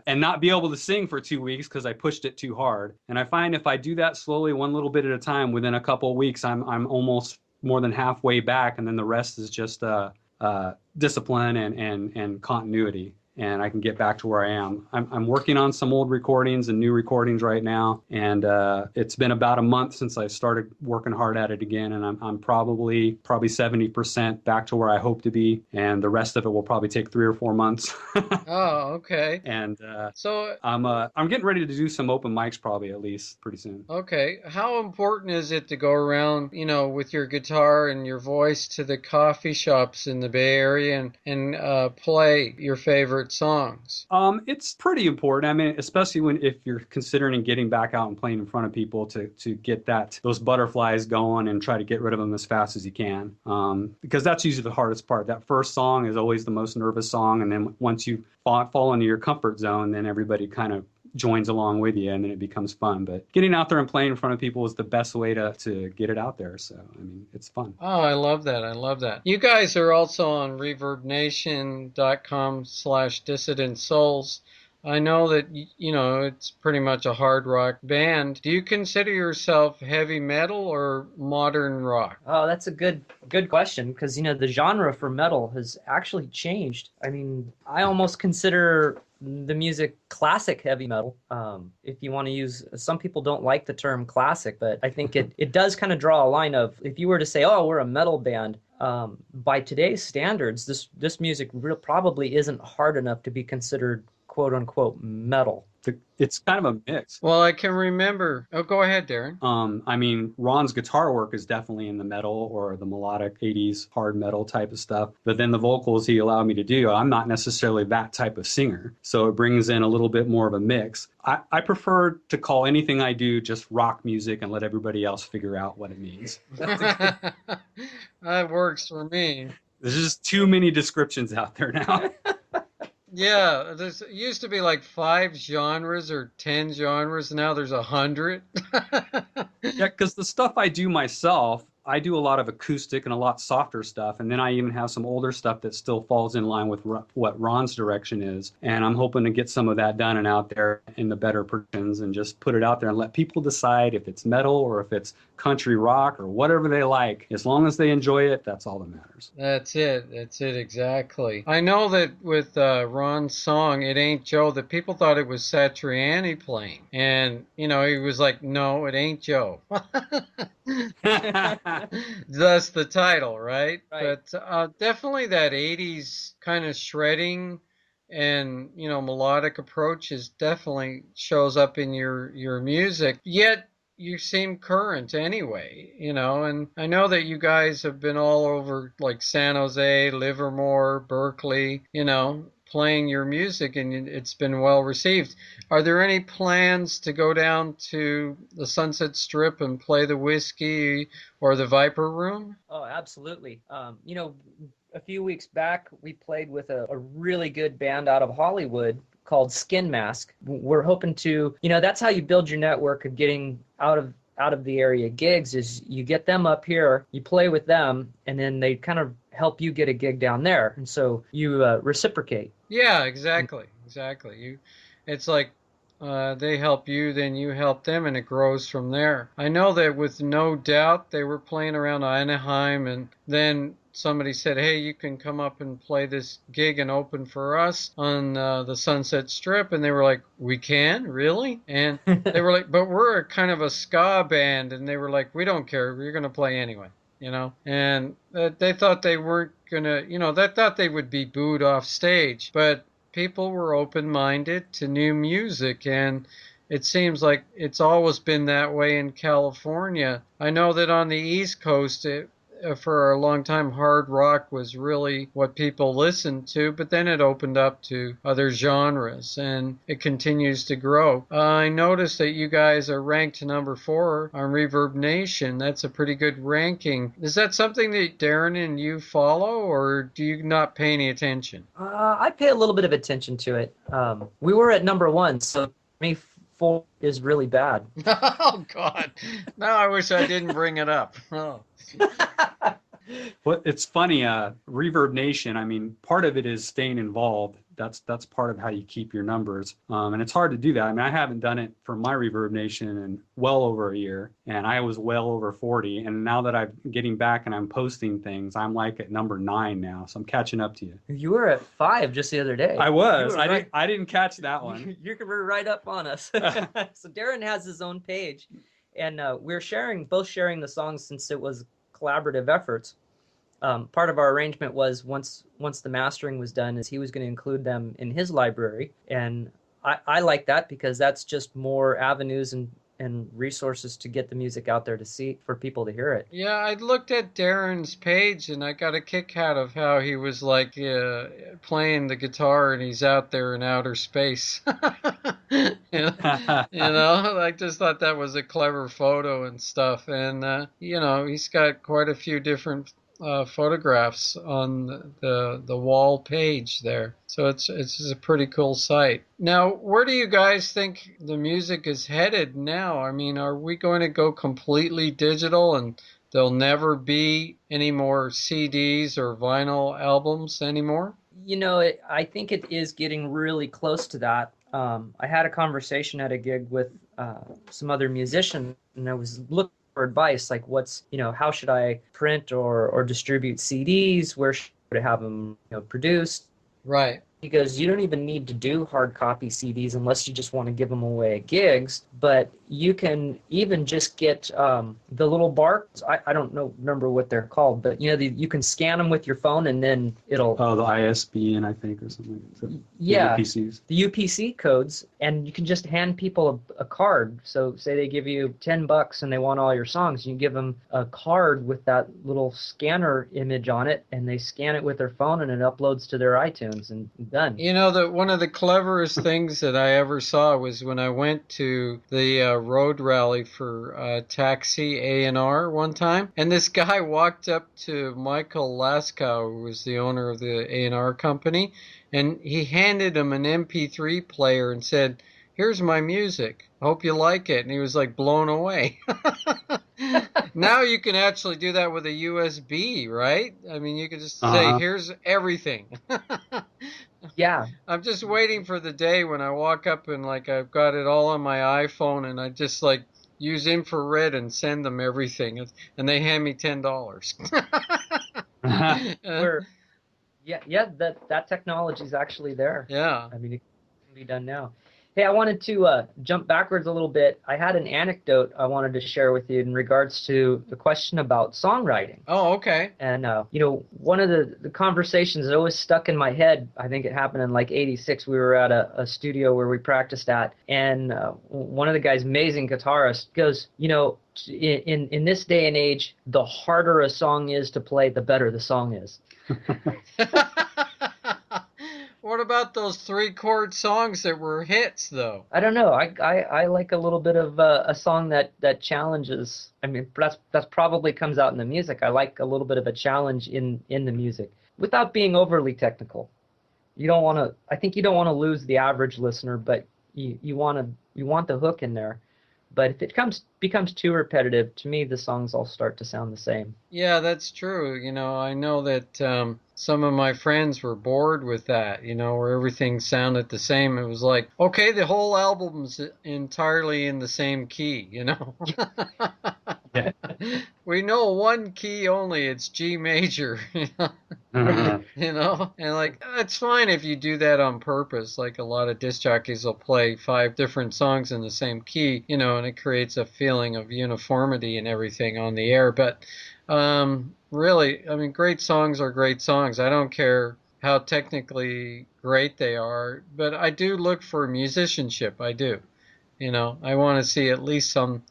and not be able to sing for 2 weeks because I pushed it too hard. And I find if I do that slowly, one little bit at a time, within a couple of weeks, I'm almost more than halfway back, and then the rest is just discipline and continuity, and I can get back to where I am. I'm working on some old recordings and new recordings right now, and it's been about a month since I started working hard at it again, and I'm probably 70% back to where I hope to be, and the rest of it will probably take 3 or 4 months. Oh, okay. And So, I'm getting ready to do some open mics probably at least pretty soon. okay, how important is it to go around, with your guitar and your voice to the coffee shops in the Bay Area and play your favorite songs? It's pretty important. I mean, especially if you're considering getting back out and playing in front of people to get those butterflies going and try to get rid of them as fast as you can. Because that's usually the hardest part. That first song is always the most nervous song, and then once you fall into your comfort zone, then everybody kind of joins along with you, and then it becomes fun. But getting out there and playing in front of people is the best way to get it out there. So, I mean, it's fun. Oh, I love that. I love that. You guys are also on ReverbNation.com/Dissident Souls. I know that, it's pretty much a hard rock band. Do you consider yourself heavy metal or modern rock? Oh, that's a good question because the genre for metal has actually changed. I mean, I almost consider the music classic heavy metal. If you want to use, some people don't like the term classic, but I think it does kind of draw a line of, if you were to say, oh, we're a metal band, by today's standards, this music probably isn't hard enough to be considered quote unquote metal. It's kind of a mix. Well, I can remember. Oh, go ahead, Darren. I mean, Ron's guitar work is definitely in the metal or the melodic 80s hard metal type of stuff. But then the vocals he allowed me to do, I'm not necessarily that type of singer. So it brings in a little bit more of a mix. I prefer to call anything I do just rock music and let everybody else figure out what it means. That works for me. There's just too many descriptions out there now. Yeah, there used to be like 5 genres or 10 genres. Now there's 100. Yeah, because the stuff I do myself, I do a lot of acoustic and a lot softer stuff. And then I even have some older stuff that still falls in line with what Ron's direction is. And I'm hoping to get some of that done and out there in the better productions and just put it out there and let people decide if it's metal or if it's country rock or whatever they like. As long as they enjoy it, that's all that matters. That's it. That's it, exactly. I know that with Ron's song, It Ain't Joe, that people thought it was Satriani playing. And, he was like, no, it ain't Joe. Thus the title, right? But definitely that 80s kind of shredding and, melodic approach definitely shows up in your music. Yet you seem current anyway, and I know that you guys have been all over like San Jose, Livermore, Berkeley, playing your music, and it's been well received. Are there any plans to go down to the Sunset Strip and play the Whiskey or the Viper Room? Oh, absolutely. A few weeks back, we played with a really good band out of Hollywood called Skin Mask. We're hoping to, that's how you build your network of getting out of the area gigs, is you get them up here, you play with them, and then they kind of help you get a gig down there. And so you reciprocate. Yeah, exactly. It's like they help you, then you help them, and it grows from there. I know that with No Doubt, they were playing around Anaheim, and then somebody said, hey, you can come up and play this gig and open for us on the Sunset Strip. And they were like, we can? Really? And they were like, but we're a kind of a ska band. And they were like, we don't care. We're going to play anyway. And they thought they weren't going to, they thought they would be booed off stage. But people were open-minded to new music, and it seems like it's always been that way in California. I know that on the East Coast, for a long time, hard rock was really what people listened to, but then it opened up to other genres, and it continues to grow. I noticed that you guys are ranked number 4 on Reverb Nation. That's a pretty good ranking. Is that something that Darren and you follow, or do you not pay any attention? I pay a little bit of attention to it. We were at number 1, so me 4 is really bad. Oh, God. Now I wish I didn't bring it up. Oh. Well, it's funny, Reverb Nation, I mean, part of it is staying involved. That's part of how you keep your numbers. And it's hard to do that. I mean, I haven't done it for my Reverb Nation in well over a year, and I was well over 40. And now that I'm getting back and I'm posting things, I'm like at number 9 now. So I'm catching up to you. You were at 5 just the other day. I was. You were I didn't catch that one. You were right up on us. So Darren has his own page, and we're both sharing the songs since it was collaborative efforts. Part of our arrangement was once the mastering was done, is he was going to include them in his library, and I like that because that's just more avenues and resources to get the music out there for people to hear it. Yeah, I looked at Darren's page and I got a kick out of how he was like playing the guitar and he's out there in outer space. I just thought that was a clever photo and stuff. And, he's got quite a few different photographs on the wall page there, so it's a pretty cool site. Now, where do you guys think the music is headed now? I mean, are we going to go completely digital and there'll never be any more CDs or vinyl albums anymore? I think it is getting really close to that. I had a conversation at a gig with some other musicians, and I was looking for advice, like how should I print or distribute CDs? Where should I have them produced? Right. Because you don't even need to do hard copy CDs unless you just want to give them away at gigs. But you can even just get the little barcodes. I don't remember what they're called, but you can scan them with your phone and then it'll. Oh, the ISBN, I think, or something. Yeah, the UPCs. The UPC codes, and you can just hand people a card. So say they give you $10 and they want all your songs, you give them a card with that little scanner image on it, and they scan it with their phone and it uploads to their iTunes and done. One of the cleverest things that I ever saw was when I went to the road rally for Taxi A&R one time, and this guy walked up to Michael Laskow, who was the owner of the A&R company, and he handed him an MP3 player and said, "Here's my music. Hope you like it." And he was like blown away. Now you can actually do that with a USB, right? I mean, you can just say, "Here's everything." Yeah. I'm just waiting for the day when I walk up and I've got it all on my iPhone and I just use infrared and send them everything, and they hand me $10. That technology is actually there. Yeah. I mean, it can be done now. Hey, I wanted to jump backwards a little bit. I had an anecdote I wanted to share with you in regards to the question about songwriting. Oh, okay. And, one of the conversations that always stuck in my head, I think it happened in '86. We were at a studio where we practiced at, and one of the guys, amazing guitarist, goes, in this day and age, the harder a song is to play, the better the song is. What about those 3-chord songs that were hits, though? I don't know. I like a little bit of a song that challenges. I mean, that's probably comes out in the music. I like a little bit of a challenge in the music without being overly technical. I think you don't want to lose the average listener, but you want the hook in there. But if it becomes too repetitive, to me, the songs all start to sound the same. Yeah, that's true. I know that some of my friends were bored with that, where everything sounded the same. It was like, okay, the whole album's entirely in the same key, Yeah. We know one key only, it's G major, Uh-huh. and it's fine if you do that on purpose. Like a lot of disc jockeys will play 5 different songs in the same key, and it creates a feeling of uniformity and everything on the air. But really, I mean, great songs are great songs. I don't care how technically great they are, but I do look for musicianship. I do. I want to see at least some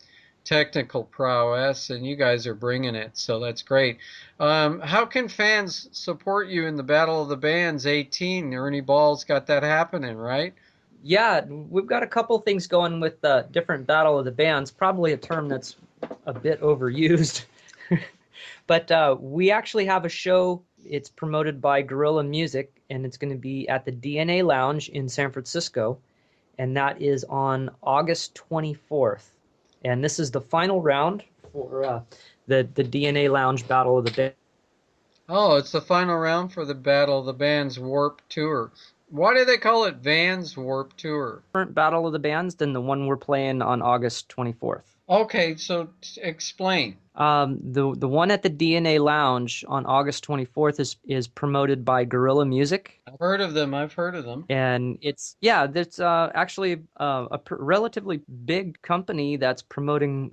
technical prowess, and you guys are bringing it, so that's great. How can fans support you in the Battle of the Bands 18? Ernie Ball's got that happening, right? Yeah, we've got a couple things going with different Battle of the Bands, probably a term that's a bit overused. But we actually have a show. It's promoted by Guerrilla Music, and it's going to be at the DNA Lounge in San Francisco, and that is on August 24th. And this is the final round for the DNA Lounge Battle of the Bands. Oh, it's the final round for the Battle of the Bands Warp Tour. Why do they call it Vans Warp Tour? Different Battle of the Bands than the one we're playing on August 24th. Okay, so explain. The one at the DNA Lounge on August 24th is promoted by Guerrilla Music. I've heard of them. I've heard of them. And it's actually relatively big company that's promoting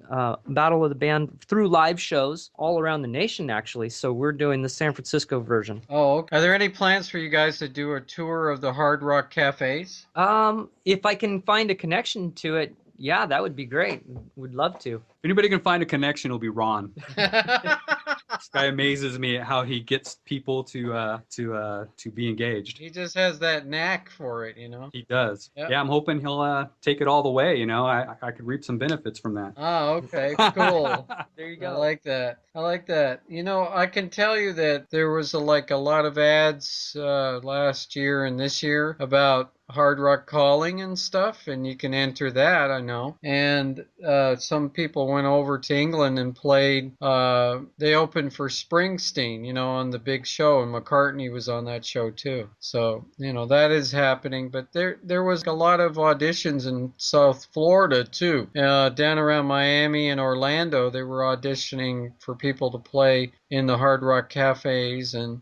Battle of the Band through live shows all around the nation, actually. So we're doing the San Francisco version. Oh, okay. Are there any plans for you guys to do a tour of the Hard Rock Cafes? If I can find a connection to it, yeah, that would be great. Would love to. If anybody can find a connection, it'll be Ron. This guy amazes me at how he gets people to be engaged. He just has that knack for it, you know. He does. Yep. Yeah, I'm hoping he'll take it all the way. You know, I could reap some benefits from that. Oh, okay, cool. There you I go. like that. I like that. You know, I can tell you that there was a lot of ads last year and this year about Hard Rock Calling and stuff, and you can enter that, I know. And some people went over to England and played. They opened for Springsteen, you know, on the big show, and McCartney was on that show too. So, you know, that is happening. But there was a lot of auditions in South Florida too. Down around Miami and Orlando, they were auditioning for people to play in the Hard Rock Cafes, and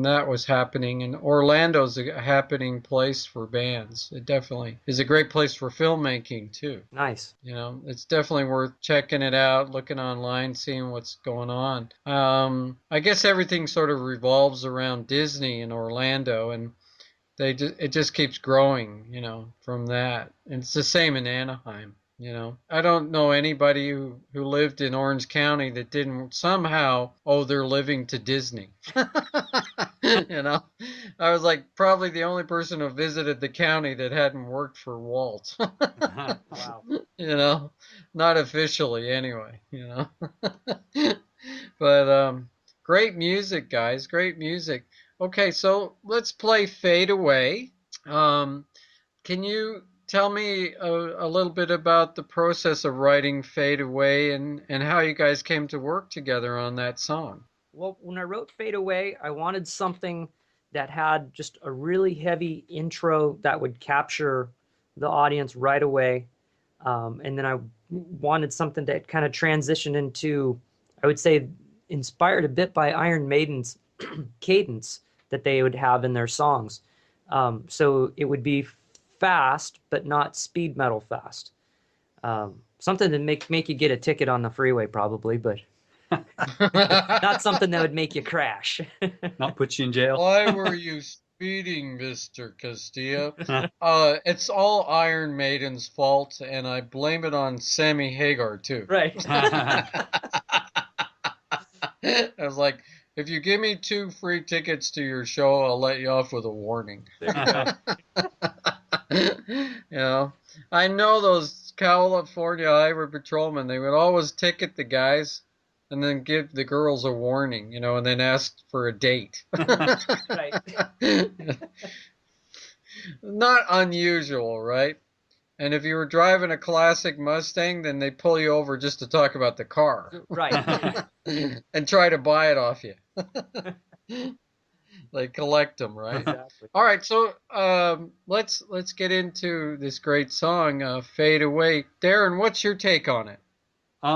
that was happening. And Orlando's a happening place for bands. It definitely is a great place for filmmaking too. Nice. You know, it's definitely worth checking it out, looking online, seeing what's going on. I guess everything sort of revolves around Disney in Orlando, and it just keeps growing, you know, from that. And it's the same in Anaheim. You know, I don't know anybody who lived in Orange County that didn't somehow owe their living to Disney. You know, I was like probably the only person who visited the county that hadn't worked for Walt. Wow. You know, not officially anyway, you know. But great music, guys, great music. Okay, so let's play Fade Away. Can you tell me a little bit about the process of writing Fade Away and how you guys came to work together on that song? Well, when I wrote Fade Away, I wanted something that had just a really heavy intro that would capture the audience right away. And then I wanted something that kind of transitioned into, I would say, inspired a bit by Iron Maiden's cadence that they would have in their songs. So it would be fast, but not speed metal fast. Something to make you get a ticket on the freeway, probably, but not something that would make you crash. Not put you in jail. Why were you speeding, Mr. Castia? It's all Iron Maiden's fault, and I blame it on Sammy Hagar, too. Right. I was like, if you give me 2 free tickets to your show, I'll let you off with a warning. There you go. You know, I know those California highway patrolmen, they would always ticket the guys and then give the girls a warning, you know, and then ask for a date. Right. Not unusual, right? And if you were driving a classic Mustang, then they pull you over just to talk about the car. Right. And try to buy it off you. They collect them, right? Exactly. All right, so let's get into this great song, Fade Away. Darren, what's your take on it?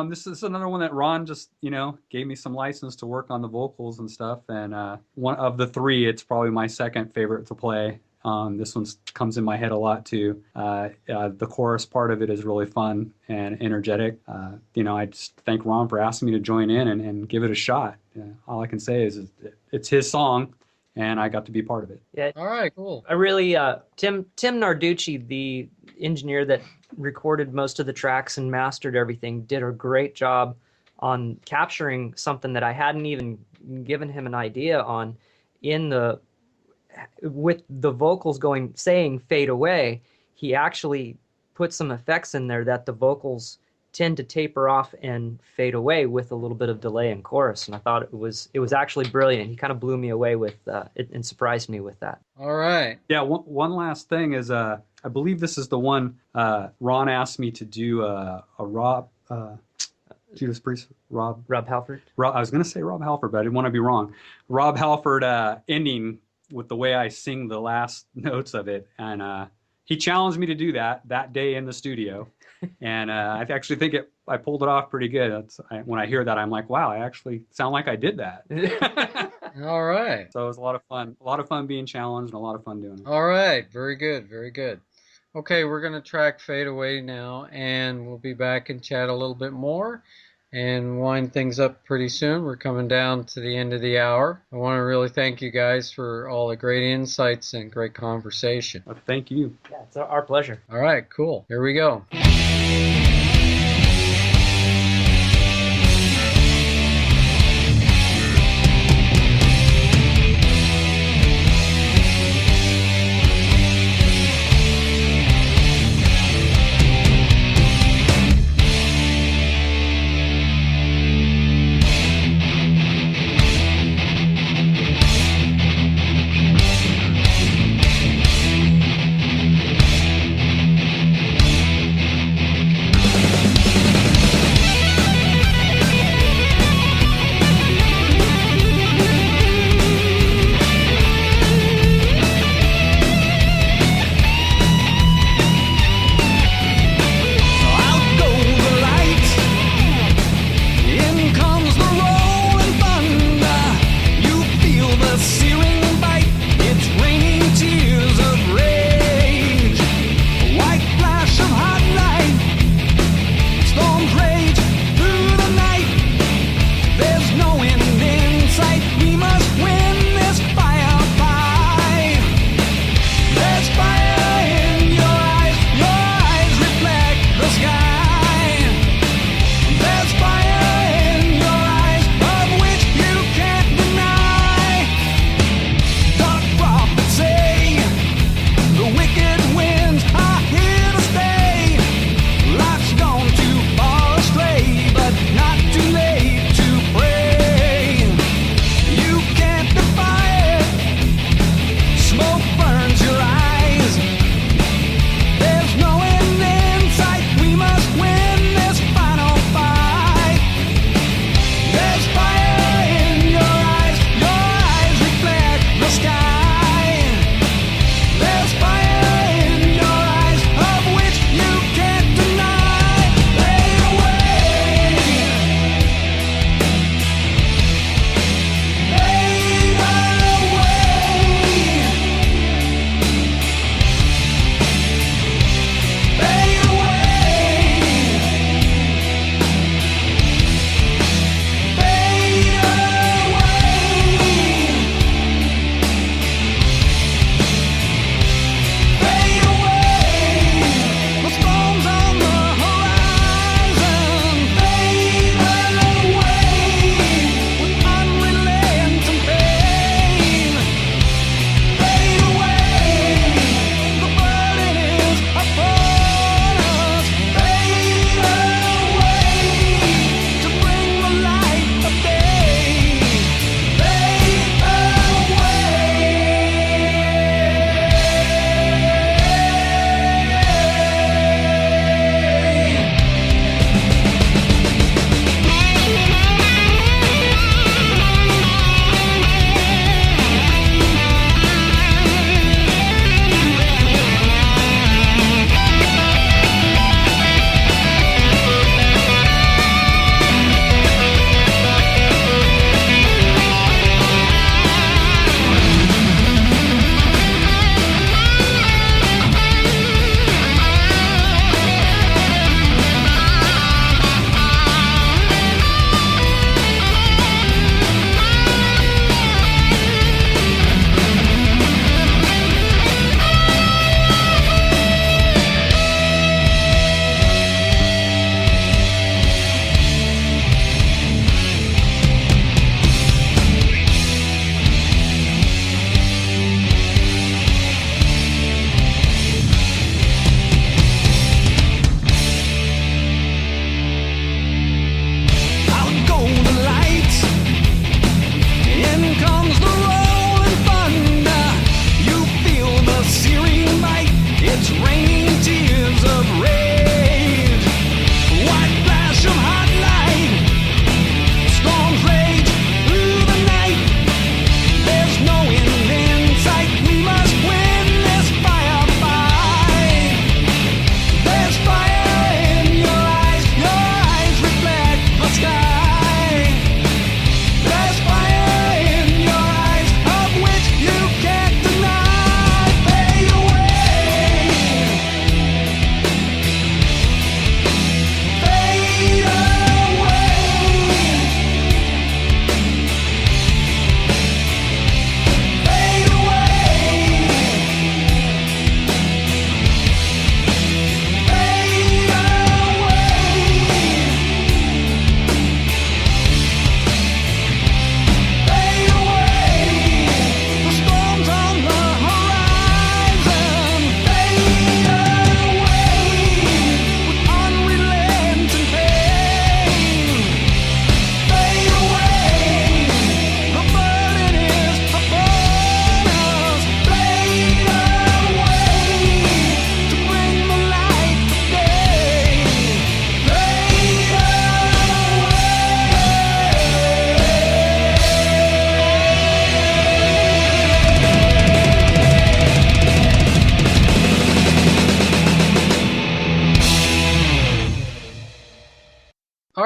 This is another one that Ron just, you know, gave me some license to work on the vocals and stuff. And one of the 3, it's probably my second favorite to play. This one comes in my head a lot too. The chorus part of it is really fun and energetic. You know, I just thank Ron for asking me to join in and give it a shot. All I can say is it's his song, and I got to be part of it. Yeah, All right, cool. I really Tim Narducci, the engineer that recorded most of the tracks and mastered everything, did a great job on capturing something that I hadn't even given him an idea on with the vocals saying fade away. He actually put some effects in there that the vocals tend to taper off and fade away with a little bit of delay in chorus, and I thought it was actually brilliant. He kind of blew me away with it and surprised me with that. All right. Yeah, one last thing is I believe this is the one Ron asked me to do a Rob Judas Priest Rob Halford. I was going to say Rob Halford, but I didn't want to be wrong. Rob Halford ending with the way I sing the last notes of it, and he challenged me to do that day in the studio. And I actually think I pulled it off pretty good. When I hear that, I'm like, wow, I actually sound like I did that. All right. So it was a lot of fun. A lot of fun being challenged and a lot of fun doing it. All right. Very good. Very good. Okay, we're going to track Fade Away now, and we'll be back and chat a little bit more and wind things up pretty soon. We're coming down to the end of the hour. I want to really thank you guys for all the great insights and great conversation. Thank you. Yeah, it's our pleasure. All right, cool. Here we go.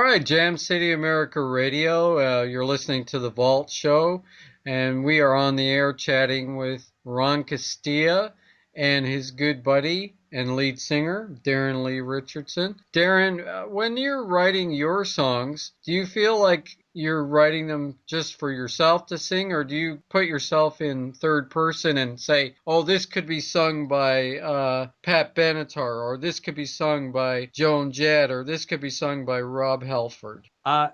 right, Jam City America Radio. You're listening to The Vault Show, and we are on the air chatting with Ron Castia and his good buddy and lead singer, Darren Lee Richardson. Darren, when you're writing your songs, do you feel like you're writing them just for yourself to sing, or do you put yourself in third person and say, oh, this could be sung by Pat Benatar, or this could be sung by Joan Jett, or this could be sung by Rob Halford?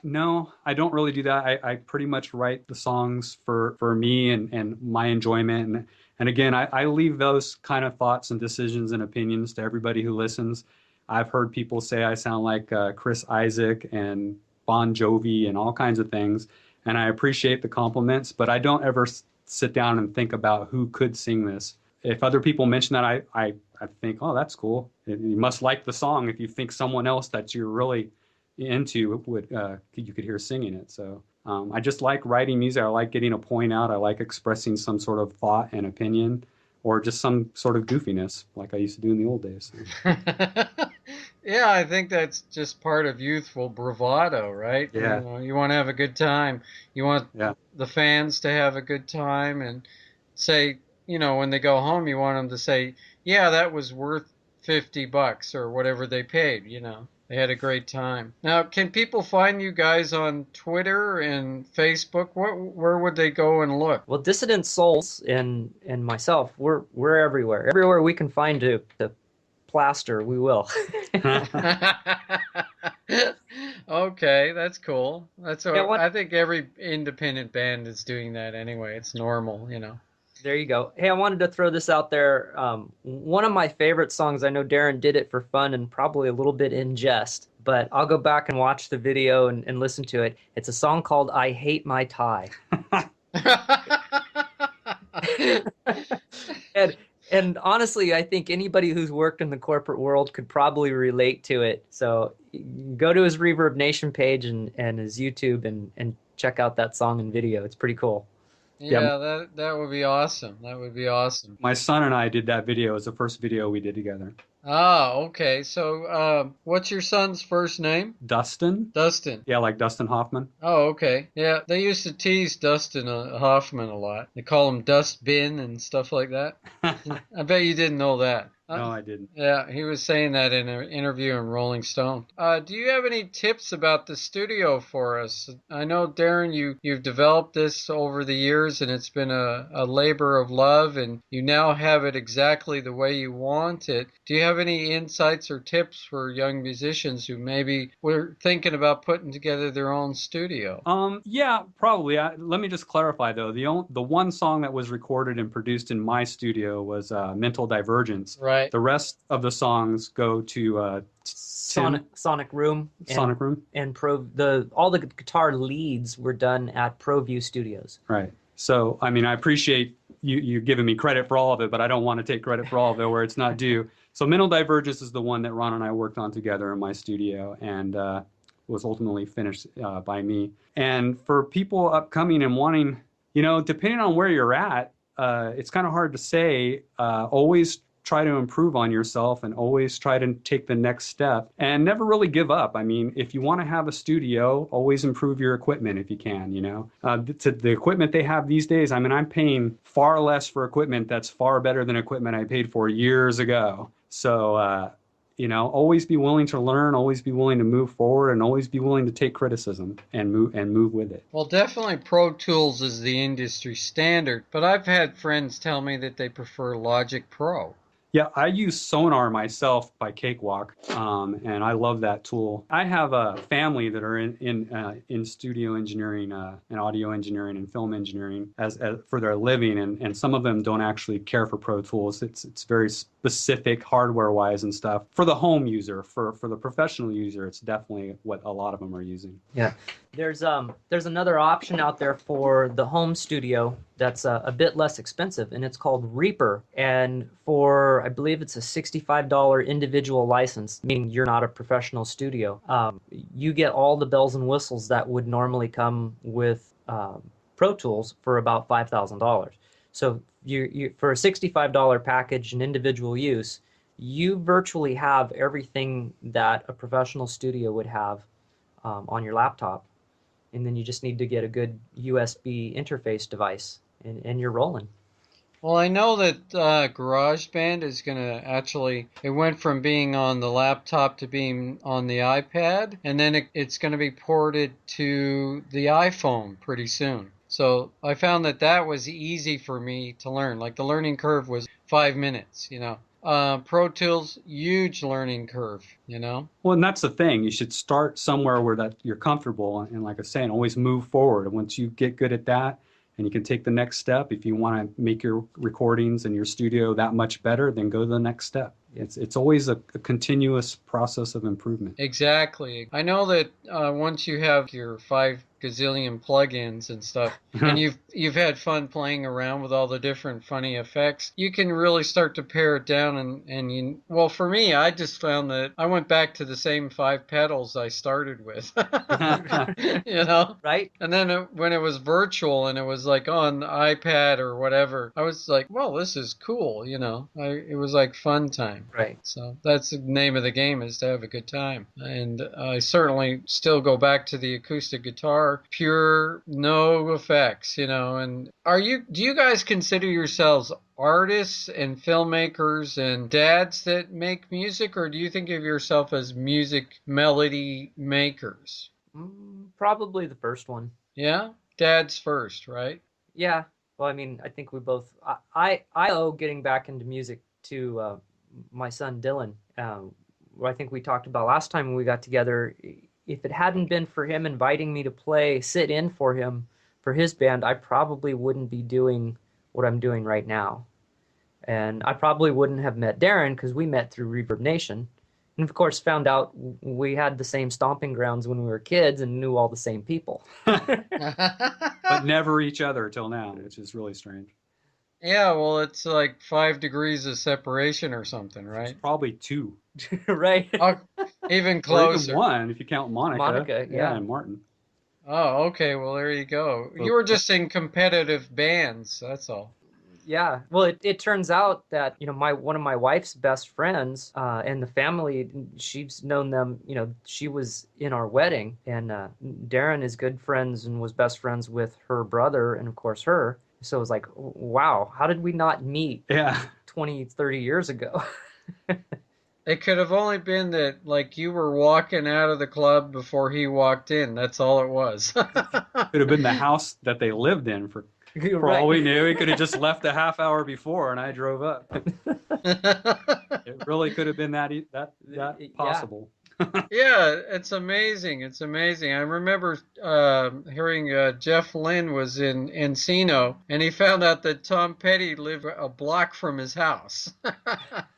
No, I don't really do that. I pretty much write the songs for me and my enjoyment. And again, I leave those kind of thoughts and decisions and opinions to everybody who listens. I've heard people say I sound like Chris Isaak and Bon Jovi and all kinds of things, and I appreciate the compliments, but I don't ever sit down and think about who could sing this. If other people mention that, I think, oh, that's cool. You must like the song if you think someone else that you're really into would you could hear singing it. So I just like writing music. I like getting a point out. I like expressing some sort of thought and opinion, or just some sort of goofiness like I used to do in the old days. Yeah, I think that's just part of youthful bravado, right? Yeah. You know, you want to have a good time. You want the fans to have a good time and say, you know, when they go home, you want them to say, yeah, that was worth $50 or whatever they paid, you know. They had a great time. Now, can people find you guys on Twitter and Facebook? Where would they go and look? Well, Dissident Souls and myself, we're everywhere. Everywhere we can find to plaster, we will. Okay, that's cool. That's Yeah, I think every independent band is doing that anyway. It's normal, you know. There you go. Hey, I wanted to throw this out there. One of my favorite songs, I know Darren did it for fun and probably a little bit in jest, but I'll go back and watch the video and listen to it. It's a song called I Hate My Tie. And honestly, I think anybody who's worked in the corporate world could probably relate to it. So go to his Reverb Nation page and his YouTube and check out that song and video. It's pretty cool. Yeah, that would be awesome. That would be awesome. My son and I did that video. It was the first video we did together. Ah, okay. So, what's your son's first name? Dustin? Dustin. Yeah, like Dustin Hoffman. Oh, okay. Yeah, they used to tease Dustin Hoffman a lot. They call him Dustbin and stuff like that. I bet you didn't know that. No, I didn't. Yeah, he was saying that in an interview in Rolling Stone. Do you have any tips about the studio for us? I know, Darren, you've developed this over the years, and it's been a labor of love, and you now have it exactly the way you want it. Do you have any insights or tips for young musicians who maybe were thinking about putting together their own studio? Yeah, probably. Let me just clarify, though. The one song that was recorded and produced in my studio was Mental Divergence. Right. The rest of the songs go to Sonic Room. Sonic Room. And all the guitar leads were done at ProView Studios. Right. So, I mean, I appreciate you giving me credit for all of it, but I don't want to take credit for all of it where it's not due. So Mental Divergence is the one that Ron and I worked on together in my studio and was ultimately finished by me. And for people upcoming and wanting, you know, depending on where you're at, it's kind of hard to say. Always try to improve on yourself and always try to take the next step and never really give up. I mean, if you want to have a studio, always improve your equipment if you can, you know. The equipment they have these days, I mean, I'm paying far less for equipment that's far better than equipment I paid for years ago. So, you know, always be willing to learn, always be willing to move forward, and always be willing to take criticism and move with it. Well, definitely Pro Tools is the industry standard, but I've had friends tell me that they prefer Logic Pro. Yeah, I use Sonar myself by Cakewalk, and I love that tool. I have a family that are in studio engineering and audio engineering and film engineering as for their living, and some of them don't actually care for Pro Tools. It's very specific hardware-wise and stuff. For the home user, for the professional user, it's definitely what a lot of them are using. Yeah. There's another option out there for the home studio that's a bit less expensive, and it's called Reaper. And for, I believe it's a $65 individual license, meaning you're not a professional studio. You get all the bells and whistles that would normally come with Pro Tools for about $5,000. So you for a $65 package and individual use, you virtually have everything that a professional studio would have on your laptop, and then you just need to get a good USB interface device, and you're rolling. Well, I know that GarageBand is going to actually, it went from being on the laptop to being on the iPad, and then it's going to be ported to the iPhone pretty soon. So I found that that was easy for me to learn. Like the learning curve was 5 minutes, you know. Pro Tools, huge learning curve, you know. Well, and that's the thing. You should start somewhere where that you're comfortable, and like I was saying, always move forward. And once you get good at that, and you can take the next step, if you want to make your recordings and your studio that much better, then go to the next step. It's always a continuous process of improvement. Exactly. I know that once you have your 5 gazillion plugins and stuff, and you've had fun playing around with all the different funny effects, you can really start to pare it down. And well, for me, I just found that I went back to the same 5 pedals I started with. You know? Right? And then when it was virtual and it was like on the iPad or whatever, I was like, well, this is cool, you know? It was like fun time. Right. So that's the name of the game, is to have a good time. And I certainly still go back to the acoustic guitar, pure, no effects, you know. And do you guys consider yourselves artists and filmmakers and dads that make music, or do you think of yourself as music melody makers? Probably the first one. Yeah? Dads first, right? Yeah. Well, I mean, I think we both. I owe getting back into music to my son Dylan. I think we talked about last time when we got together. If it hadn't been for him inviting me to sit in for him for his band, I probably wouldn't be doing what I'm doing right now. And I probably wouldn't have met Darren, because we met through Reverb Nation. And of course found out we had the same stomping grounds when we were kids and knew all the same people. But never each other till now, which is really strange. Yeah, well, it's like 5 degrees of separation or something, right? It's probably 2. Right. Oh, even Or closer. even 1 if you count Monica. Monica, yeah. And Martin. Oh, okay. Well, there you go. So- You were just in competitive bands. That's all. Yeah. Well, it turns out that, you know, one of my wife's best friends and the family, she's known them, you know, she was in our wedding, and Darren is good friends and was best friends with her brother and of course her. So it was like, wow, how did we not meet 20, 30 years ago? It could have only been that, like, you were walking out of the club before he walked in. That's all it was. Could have been the house that they lived in for Right. all we knew. He could have just left a half hour before and I drove up. It really could have been that possible. Yeah, it's amazing. It's amazing. I remember hearing Jeff Lynne was in Encino, and he found out that Tom Petty lived a block from his house.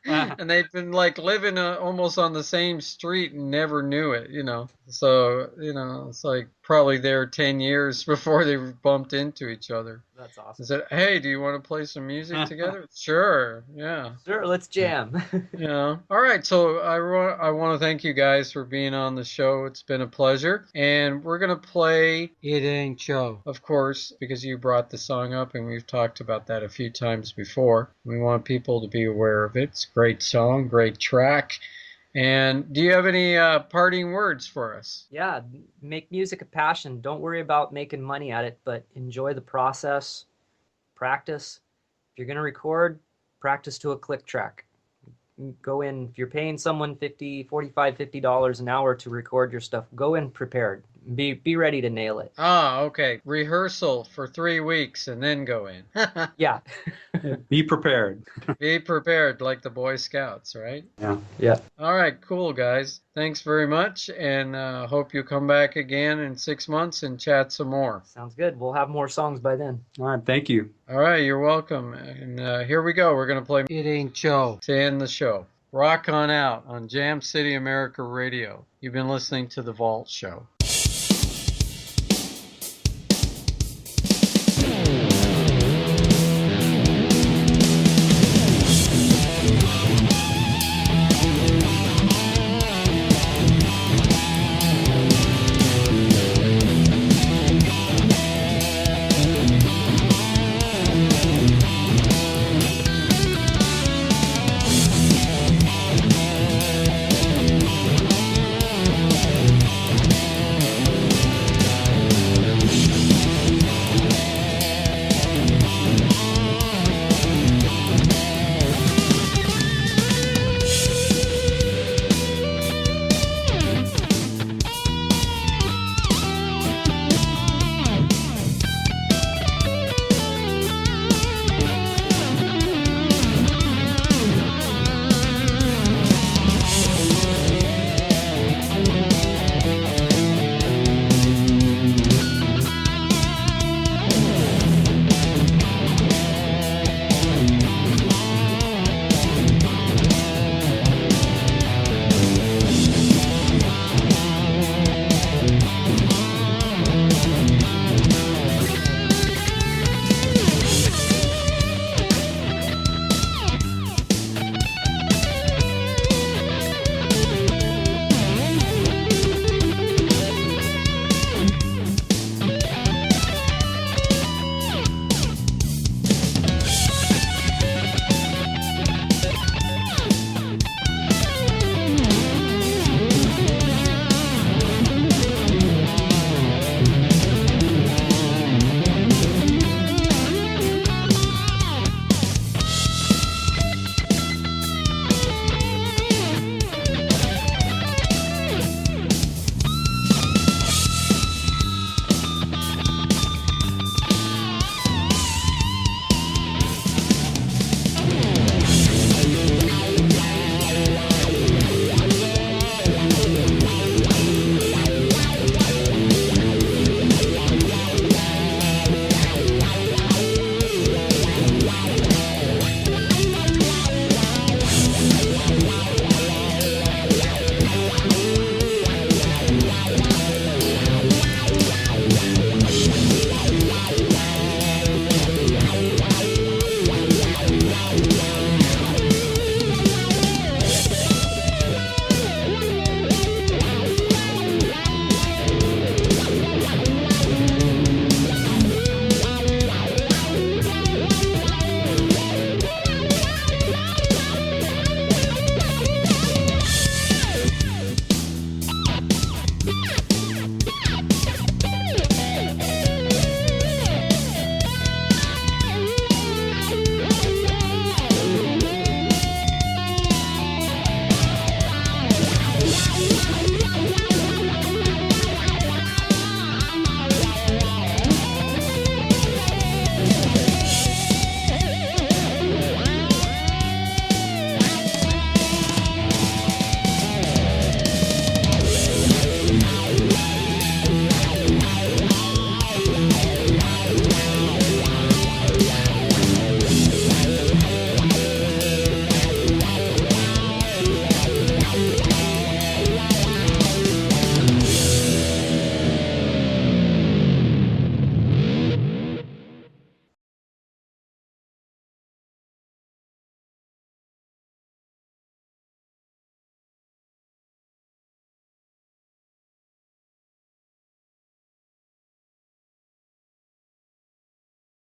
And they'd been like living almost on the same street and never knew it, you know. So, you know, it's like probably there 10 years before they bumped into each other. That's awesome. I said, hey, do you want to play some music together? Sure, yeah. Sure, let's jam. You know. All right, so I want to thank you guys for being on the show. It's been a pleasure. And we're going to play It Ain't Joe, of course, because you brought the song up and we've talked about that a few times before. We want people to be aware of it. It's a great song, great track. And do you have any parting words for us? Yeah, make music a passion. Don't worry about making money at it, but enjoy the process. Practice. If you're going to record, practice to a click track. Go in, if you're paying someone $50 an hour to record your stuff, go in prepared. Be ready to nail it. Ah, okay. Rehearsal for 3 weeks and then go in. Yeah. Be prepared. Be prepared, like the Boy Scouts, right? Yeah. All right, cool, guys. Thanks very much, and hope you come back again in 6 months and chat some more. Sounds good. We'll have more songs by then. All right, thank you. All right, you're welcome. And here we go. We're going to play It Ain't Joe to end the show. Rock on out on Jam City America Radio. You've been listening to The Vault Show.